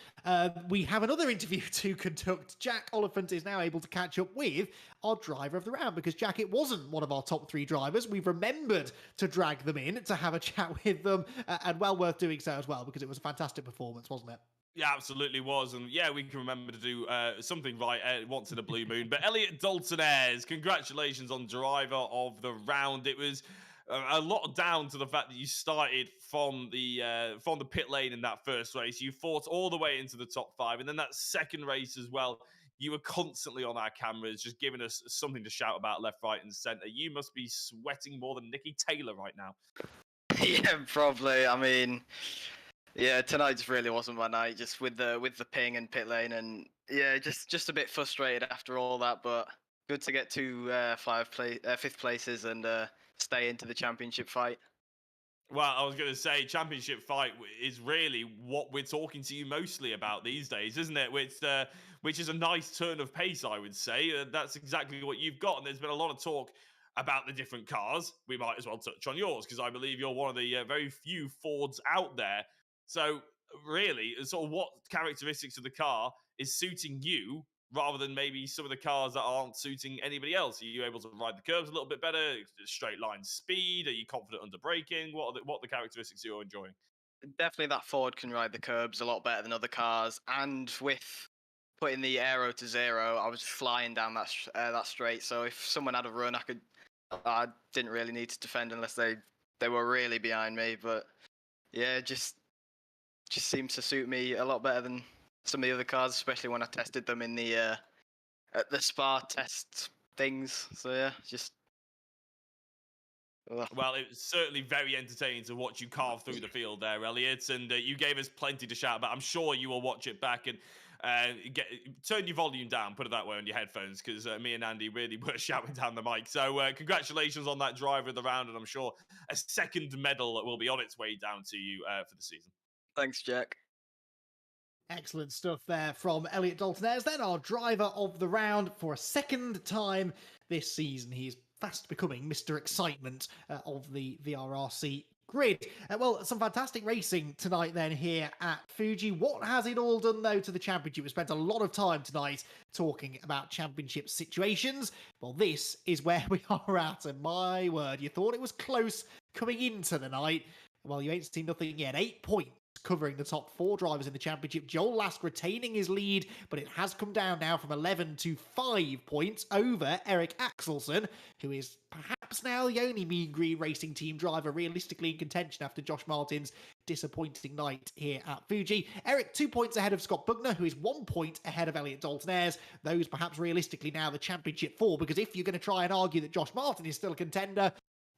we have another interview to conduct. Jack Oliphant is now able to catch up with our driver of the round because Jack, it wasn't one of our top 3 drivers. We've remembered to drag them in to have a chat with them and well worth doing so as well because it was a fantastic performance, wasn't it? Yeah, absolutely was. And yeah, we can remember to do something right once in a blue moon. But Elliot Dalton-Ayres, congratulations on driver of the round. It was a lot down to the fact that you started from the pit lane in that first race. You fought all the way into the top 5. And then that second race as well, you were constantly on our cameras, just giving us something to shout about left, right, and centre. You must be sweating more than Nicky Taylor right now. Yeah, probably. I mean, yeah, tonight just really wasn't my night, just with the ping and pit lane, and yeah, just a bit frustrated after all that. But good to get to 5th places and stay into the championship fight. Well, I was going to say, championship fight is really what we're talking to you mostly about these days, isn't it? Which is a nice turn of pace, I would say. That's exactly what you've got. And there's been a lot of talk about the different cars. We might as well touch on yours, because I believe you're one of the very few Fords out there. So, really, sort of what characteristics of the car is suiting you rather than maybe some of the cars that aren't suiting anybody else? Are you able to ride the curves a little bit better? Straight line speed? Are you confident under braking? What are the characteristics you're enjoying? Definitely that Ford can ride the curbs a lot better than other cars, and with putting the aero to 0, I was just flying down that straight. So if someone had a run, I didn't really need to defend unless they were really behind me. But yeah, just seems to suit me a lot better than some of the other cars, especially when I tested them in the at the Spa test things. So yeah, just. Ugh. Well, it was certainly very entertaining to watch you carve through the field there, Elliot, and you gave us plenty to shout about. I'm sure you will watch it back and turn your volume down, put it that way, on your headphones, because me and Andy really were shouting down the mic. So congratulations on that driver of the round, and I'm sure a second medal will be on its way down to you for the season. Thanks, Jack. Excellent stuff there from Elliot Dalton-Ayres, then our driver of the round for a second time this season. He's fast becoming Mr. Excitement of the VRRC grid. Well, some fantastic racing tonight then here at Fuji. What has it all done, though, to the championship? We spent a lot of time tonight talking about championship situations. Well, this is where we are at, and my word, you thought it was close coming into the night. Well, you ain't seen nothing yet. 8 points covering the top 4 drivers in the championship. Joel Lask retaining his lead, but it has come down now from 11 to 5 points over Eric Axelsen, who is perhaps now the only Mean Green Racing Team driver realistically in contention after Josh Martin's disappointing night here at Fuji. Eric 2 points ahead of Scott Bugner, who is 1 point ahead of Elliot Dalton-Ayres. Those perhaps realistically now the championship 4, because if you're going to try and argue that Josh Martin is still a contender,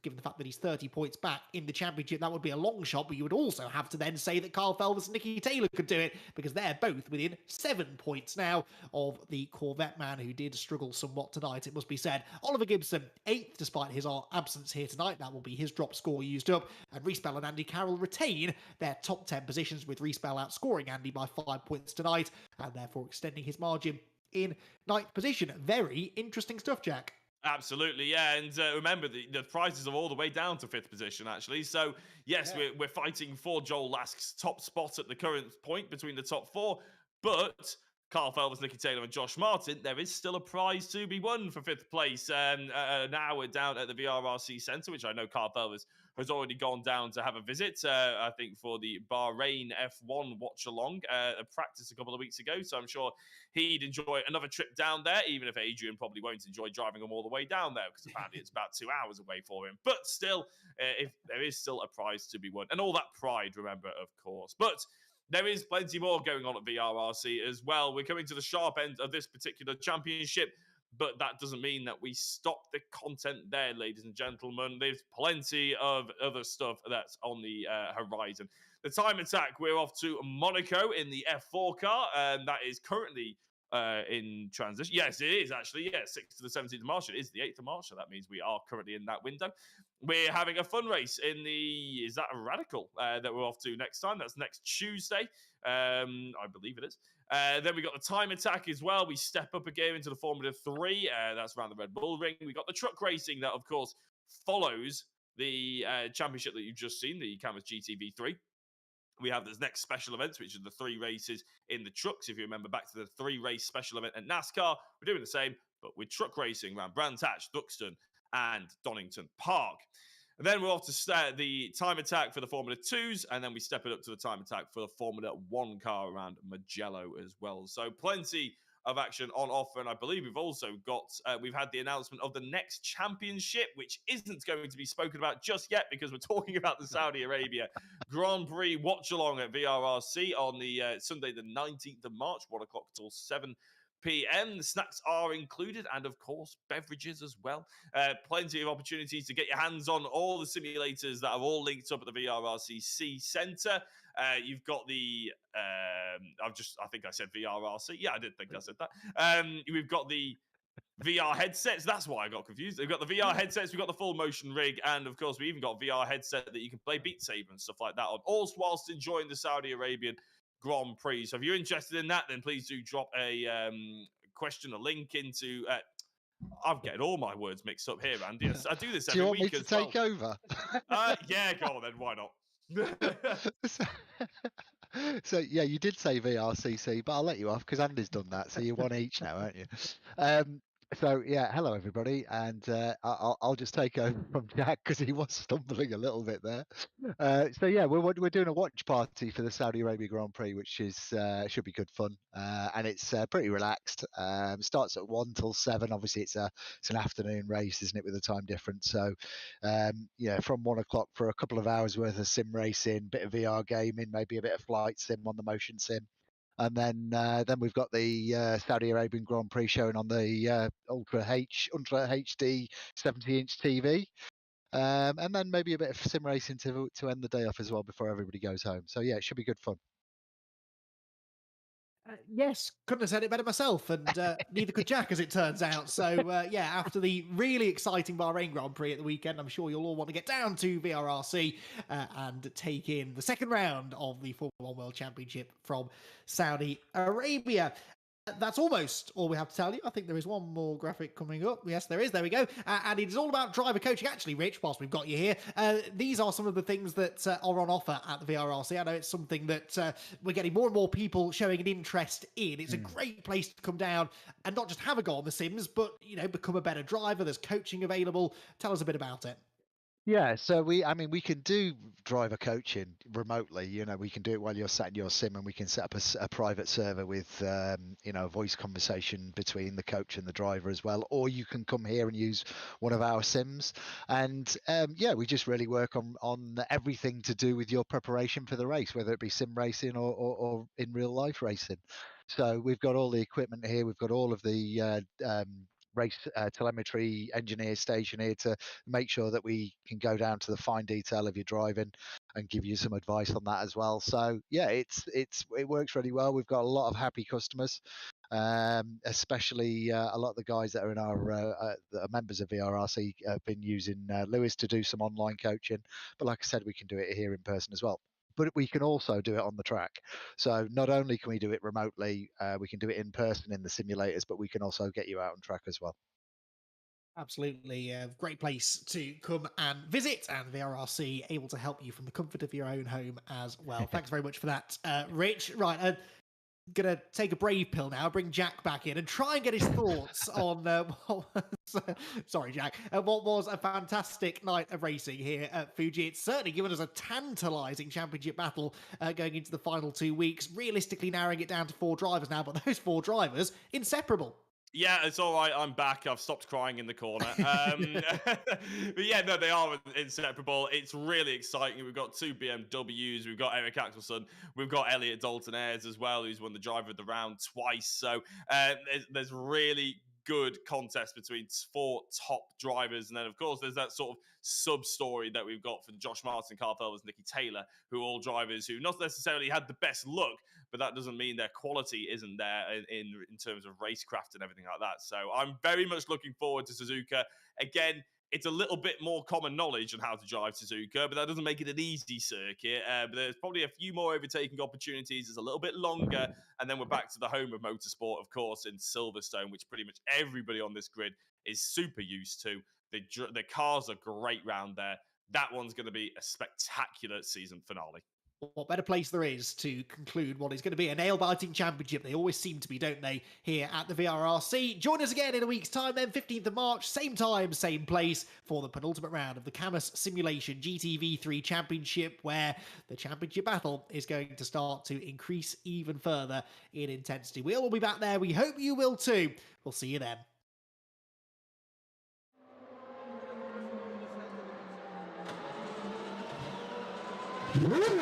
given the fact that he's 30 points back in the championship, that would be a long shot, but you would also have to then say that Carl Felvis and Nicky Taylor could do it, because they're both within 7 points now of the Corvette man, who did struggle somewhat tonight, it must be said. Oliver Gibson, 8th, despite his absence here tonight. That will be his drop score used up, and Reese Bell and Andy Carroll retain their top 10 positions, with Reese Bell outscoring Andy by 5 points tonight, and therefore extending his margin in 9th position. Very interesting stuff, Jack. Absolutely, yeah, and remember, the prizes are all the way down to 5th position, actually. So, yes, Yeah. we're fighting for Joel Lask's top spot at the current point between the top 4, but Carl Felvis, Nicky Taylor, and Josh Martin, there is still a prize to be won for 5th place. Now we're down at the VRRC Centre, which I know Carl Felvis has already gone down to have a visit, I think, for the Bahrain F1 watch-along, a practice a couple of weeks ago, so I'm sure he'd enjoy another trip down there, even if Adrian probably won't enjoy driving him all the way down there, because apparently it's about 2 hours away for him. But still, if there is still a prize to be won. And all that pride, remember, of course. But there is plenty more going on at VRRC as well. We're coming to the sharp end of this particular championship, but that doesn't mean that we stop the content there, ladies and gentlemen. There's plenty of other stuff that's on the horizon. The time attack, we're off to Monaco in the F4 car, and that is currently in transition. Yes, it is actually. Yeah, 6th to the 17th of March. It is the 8th of March, so that means we are currently in that window. We're having a fun race in the, is that a Radical that we're off to next time? That's next Tuesday. I believe it is. Then we got the time attack as well. We step up again into the Formula 3. That's around the Red Bull Ring. We got the truck racing that, of course, follows the championship that you've just seen, the Cammus GTV3. We have this next special events, which are the 3 races in the trucks. If you remember back to the 3-race special event at NASCAR, we're doing the same, but with truck racing around Brands Hatch, Duxton, and Donington Park. And then we're off to start the time attack for the Formula 2s, and then we step it up to the time attack for the Formula 1 car around Mugello as well. So plenty of action on offer, and I believe we've also got, we've had the announcement of the next championship, which isn't going to be spoken about just yet because we're talking about the Saudi Arabia Grand Prix watch-along at VRRC on the Sunday the 19th of March, 1 o'clock till 7 p.m. The snacks are included, and of course beverage as well. Plenty of opportunities to get your hands on all the simulators that are all linked up at the VRRC Centre. You've got the I think I said VRRC. Yeah, I did think I said that. We've got the VR headsets. That's why I got confused. We've got the VR headsets, we've got the full motion rig, and of course, we even got VR headset that you can play Beat Saber and stuff like that on, all whilst enjoying the Saudi Arabian Grand Prix. So if you're interested in that, then please do drop a question, a link into. I'm getting all my words mixed up here, Andy. Yes, I do this every Do you want me week to as take well. over? Yeah, go on then. Why not? So yeah, you did say VRCC, but I'll let you off because Andy's done that. So you're one each now, aren't you? So yeah, hello everybody, and I'll just take over from Jack because he was stumbling a little bit there. So yeah, we're doing a watch party for the Saudi Arabia Grand Prix, which is should be good fun, and it's pretty relaxed. Starts at 1 till 7. Obviously, it's an afternoon race, isn't it, with the time difference? So yeah, from 1 o'clock for a couple of hours worth of sim racing, bit of VR gaming, maybe a bit of flight sim on the motion sim. And then we've got the Saudi Arabian Grand Prix showing on the Ultra HD 70-inch TV, and then maybe a bit of sim racing to end the day off as well before everybody goes home. So yeah, it should be good fun. Yes, couldn't have said it better myself, and neither could Jack, as it turns out. So, yeah, after the really exciting Bahrain Grand Prix at the weekend, I'm sure you'll all want to get down to VRRC and take in the second round of the Formula 1 World Championship from Saudi Arabia. That's almost all we have to tell you. I think there is one more graphic coming up. Yes, there is. There we go. And it is all about driver coaching. Actually, Rich, whilst we've got you here, these are some of the things that are on offer at the VRRC. I know it's something that we're getting more and more people showing an interest in. It's a great place to come down and not just have a go on the Sims, but, you know, become a better driver. There's coaching available. Tell us a bit about it. Yeah, so we can do driver coaching remotely. You know, we can do it while you're sat in your sim, and we can set up a private server with you know, a voice conversation between the coach and the driver as well. Or you can come here and use one of our sims, and yeah, we just really work on everything to do with your preparation for the race, whether it be sim racing or in real life racing. So we've got all the equipment here. We've got all of the race telemetry engineer station here to make sure that we can go down to the fine detail of your driving and give you some advice on that as well. So yeah, it works really well. We've got a lot of happy customers, especially a lot of the guys that are in our that are members of VRRC have been using Lewis to do some online coaching. But like I said, we can do it here in person as well. But we can also do it on the track. So not only can we do it remotely, we can do it in person in the simulators, but we can also get you out on track as well. Absolutely. A great place to come and visit, and VRRC able to help you from the comfort of your own home as well. Thanks very much for that, Rich. Right, gonna take a brave pill now, bring Jack back in and try and get his thoughts on sorry Jack, what was a fantastic night of racing here at Fuji. It's certainly given us a tantalizing championship battle going into the final 2 weeks, realistically narrowing it down to 4 drivers now, but those 4 drivers inseparable. Yeah, it's all right. I'm back. I've stopped crying in the corner. But yeah, no, they are inseparable. It's really exciting. We've got 2 BMWs. We've got Eric Axelson. We've got Elliot Dalton-Ayres as well, who's won the driver of the round twice. So there's really good contest between 4 top drivers. And then, of course, there's that sort of sub-story that we've got for Josh Martin, Carl Felvers, Nicky Taylor, who are all drivers who not necessarily had the best luck, but that doesn't mean their quality isn't there in terms of racecraft and everything like that. So I'm very much looking forward to Suzuka. Again, it's a little bit more common knowledge on how to drive Suzuka, but that doesn't make it an easy circuit. But there's probably a few more overtaking opportunities. It's a little bit longer. And then we're back to the home of motorsport, of course, in Silverstone, which pretty much everybody on this grid is super used to. The cars are great round there. That one's going to be a spectacular season finale. What better place there is to conclude what is going to be a nail-biting championship? They always seem to be, don't they, here at the VRRC. Join us again in a week's time then, 15th of March, same time, same place, for the penultimate round of the Cammus Simulation GTV3 Championship, where the championship battle is going to start to increase even further in intensity. We'll all be back there. We hope you will too. We'll see you then. Woo!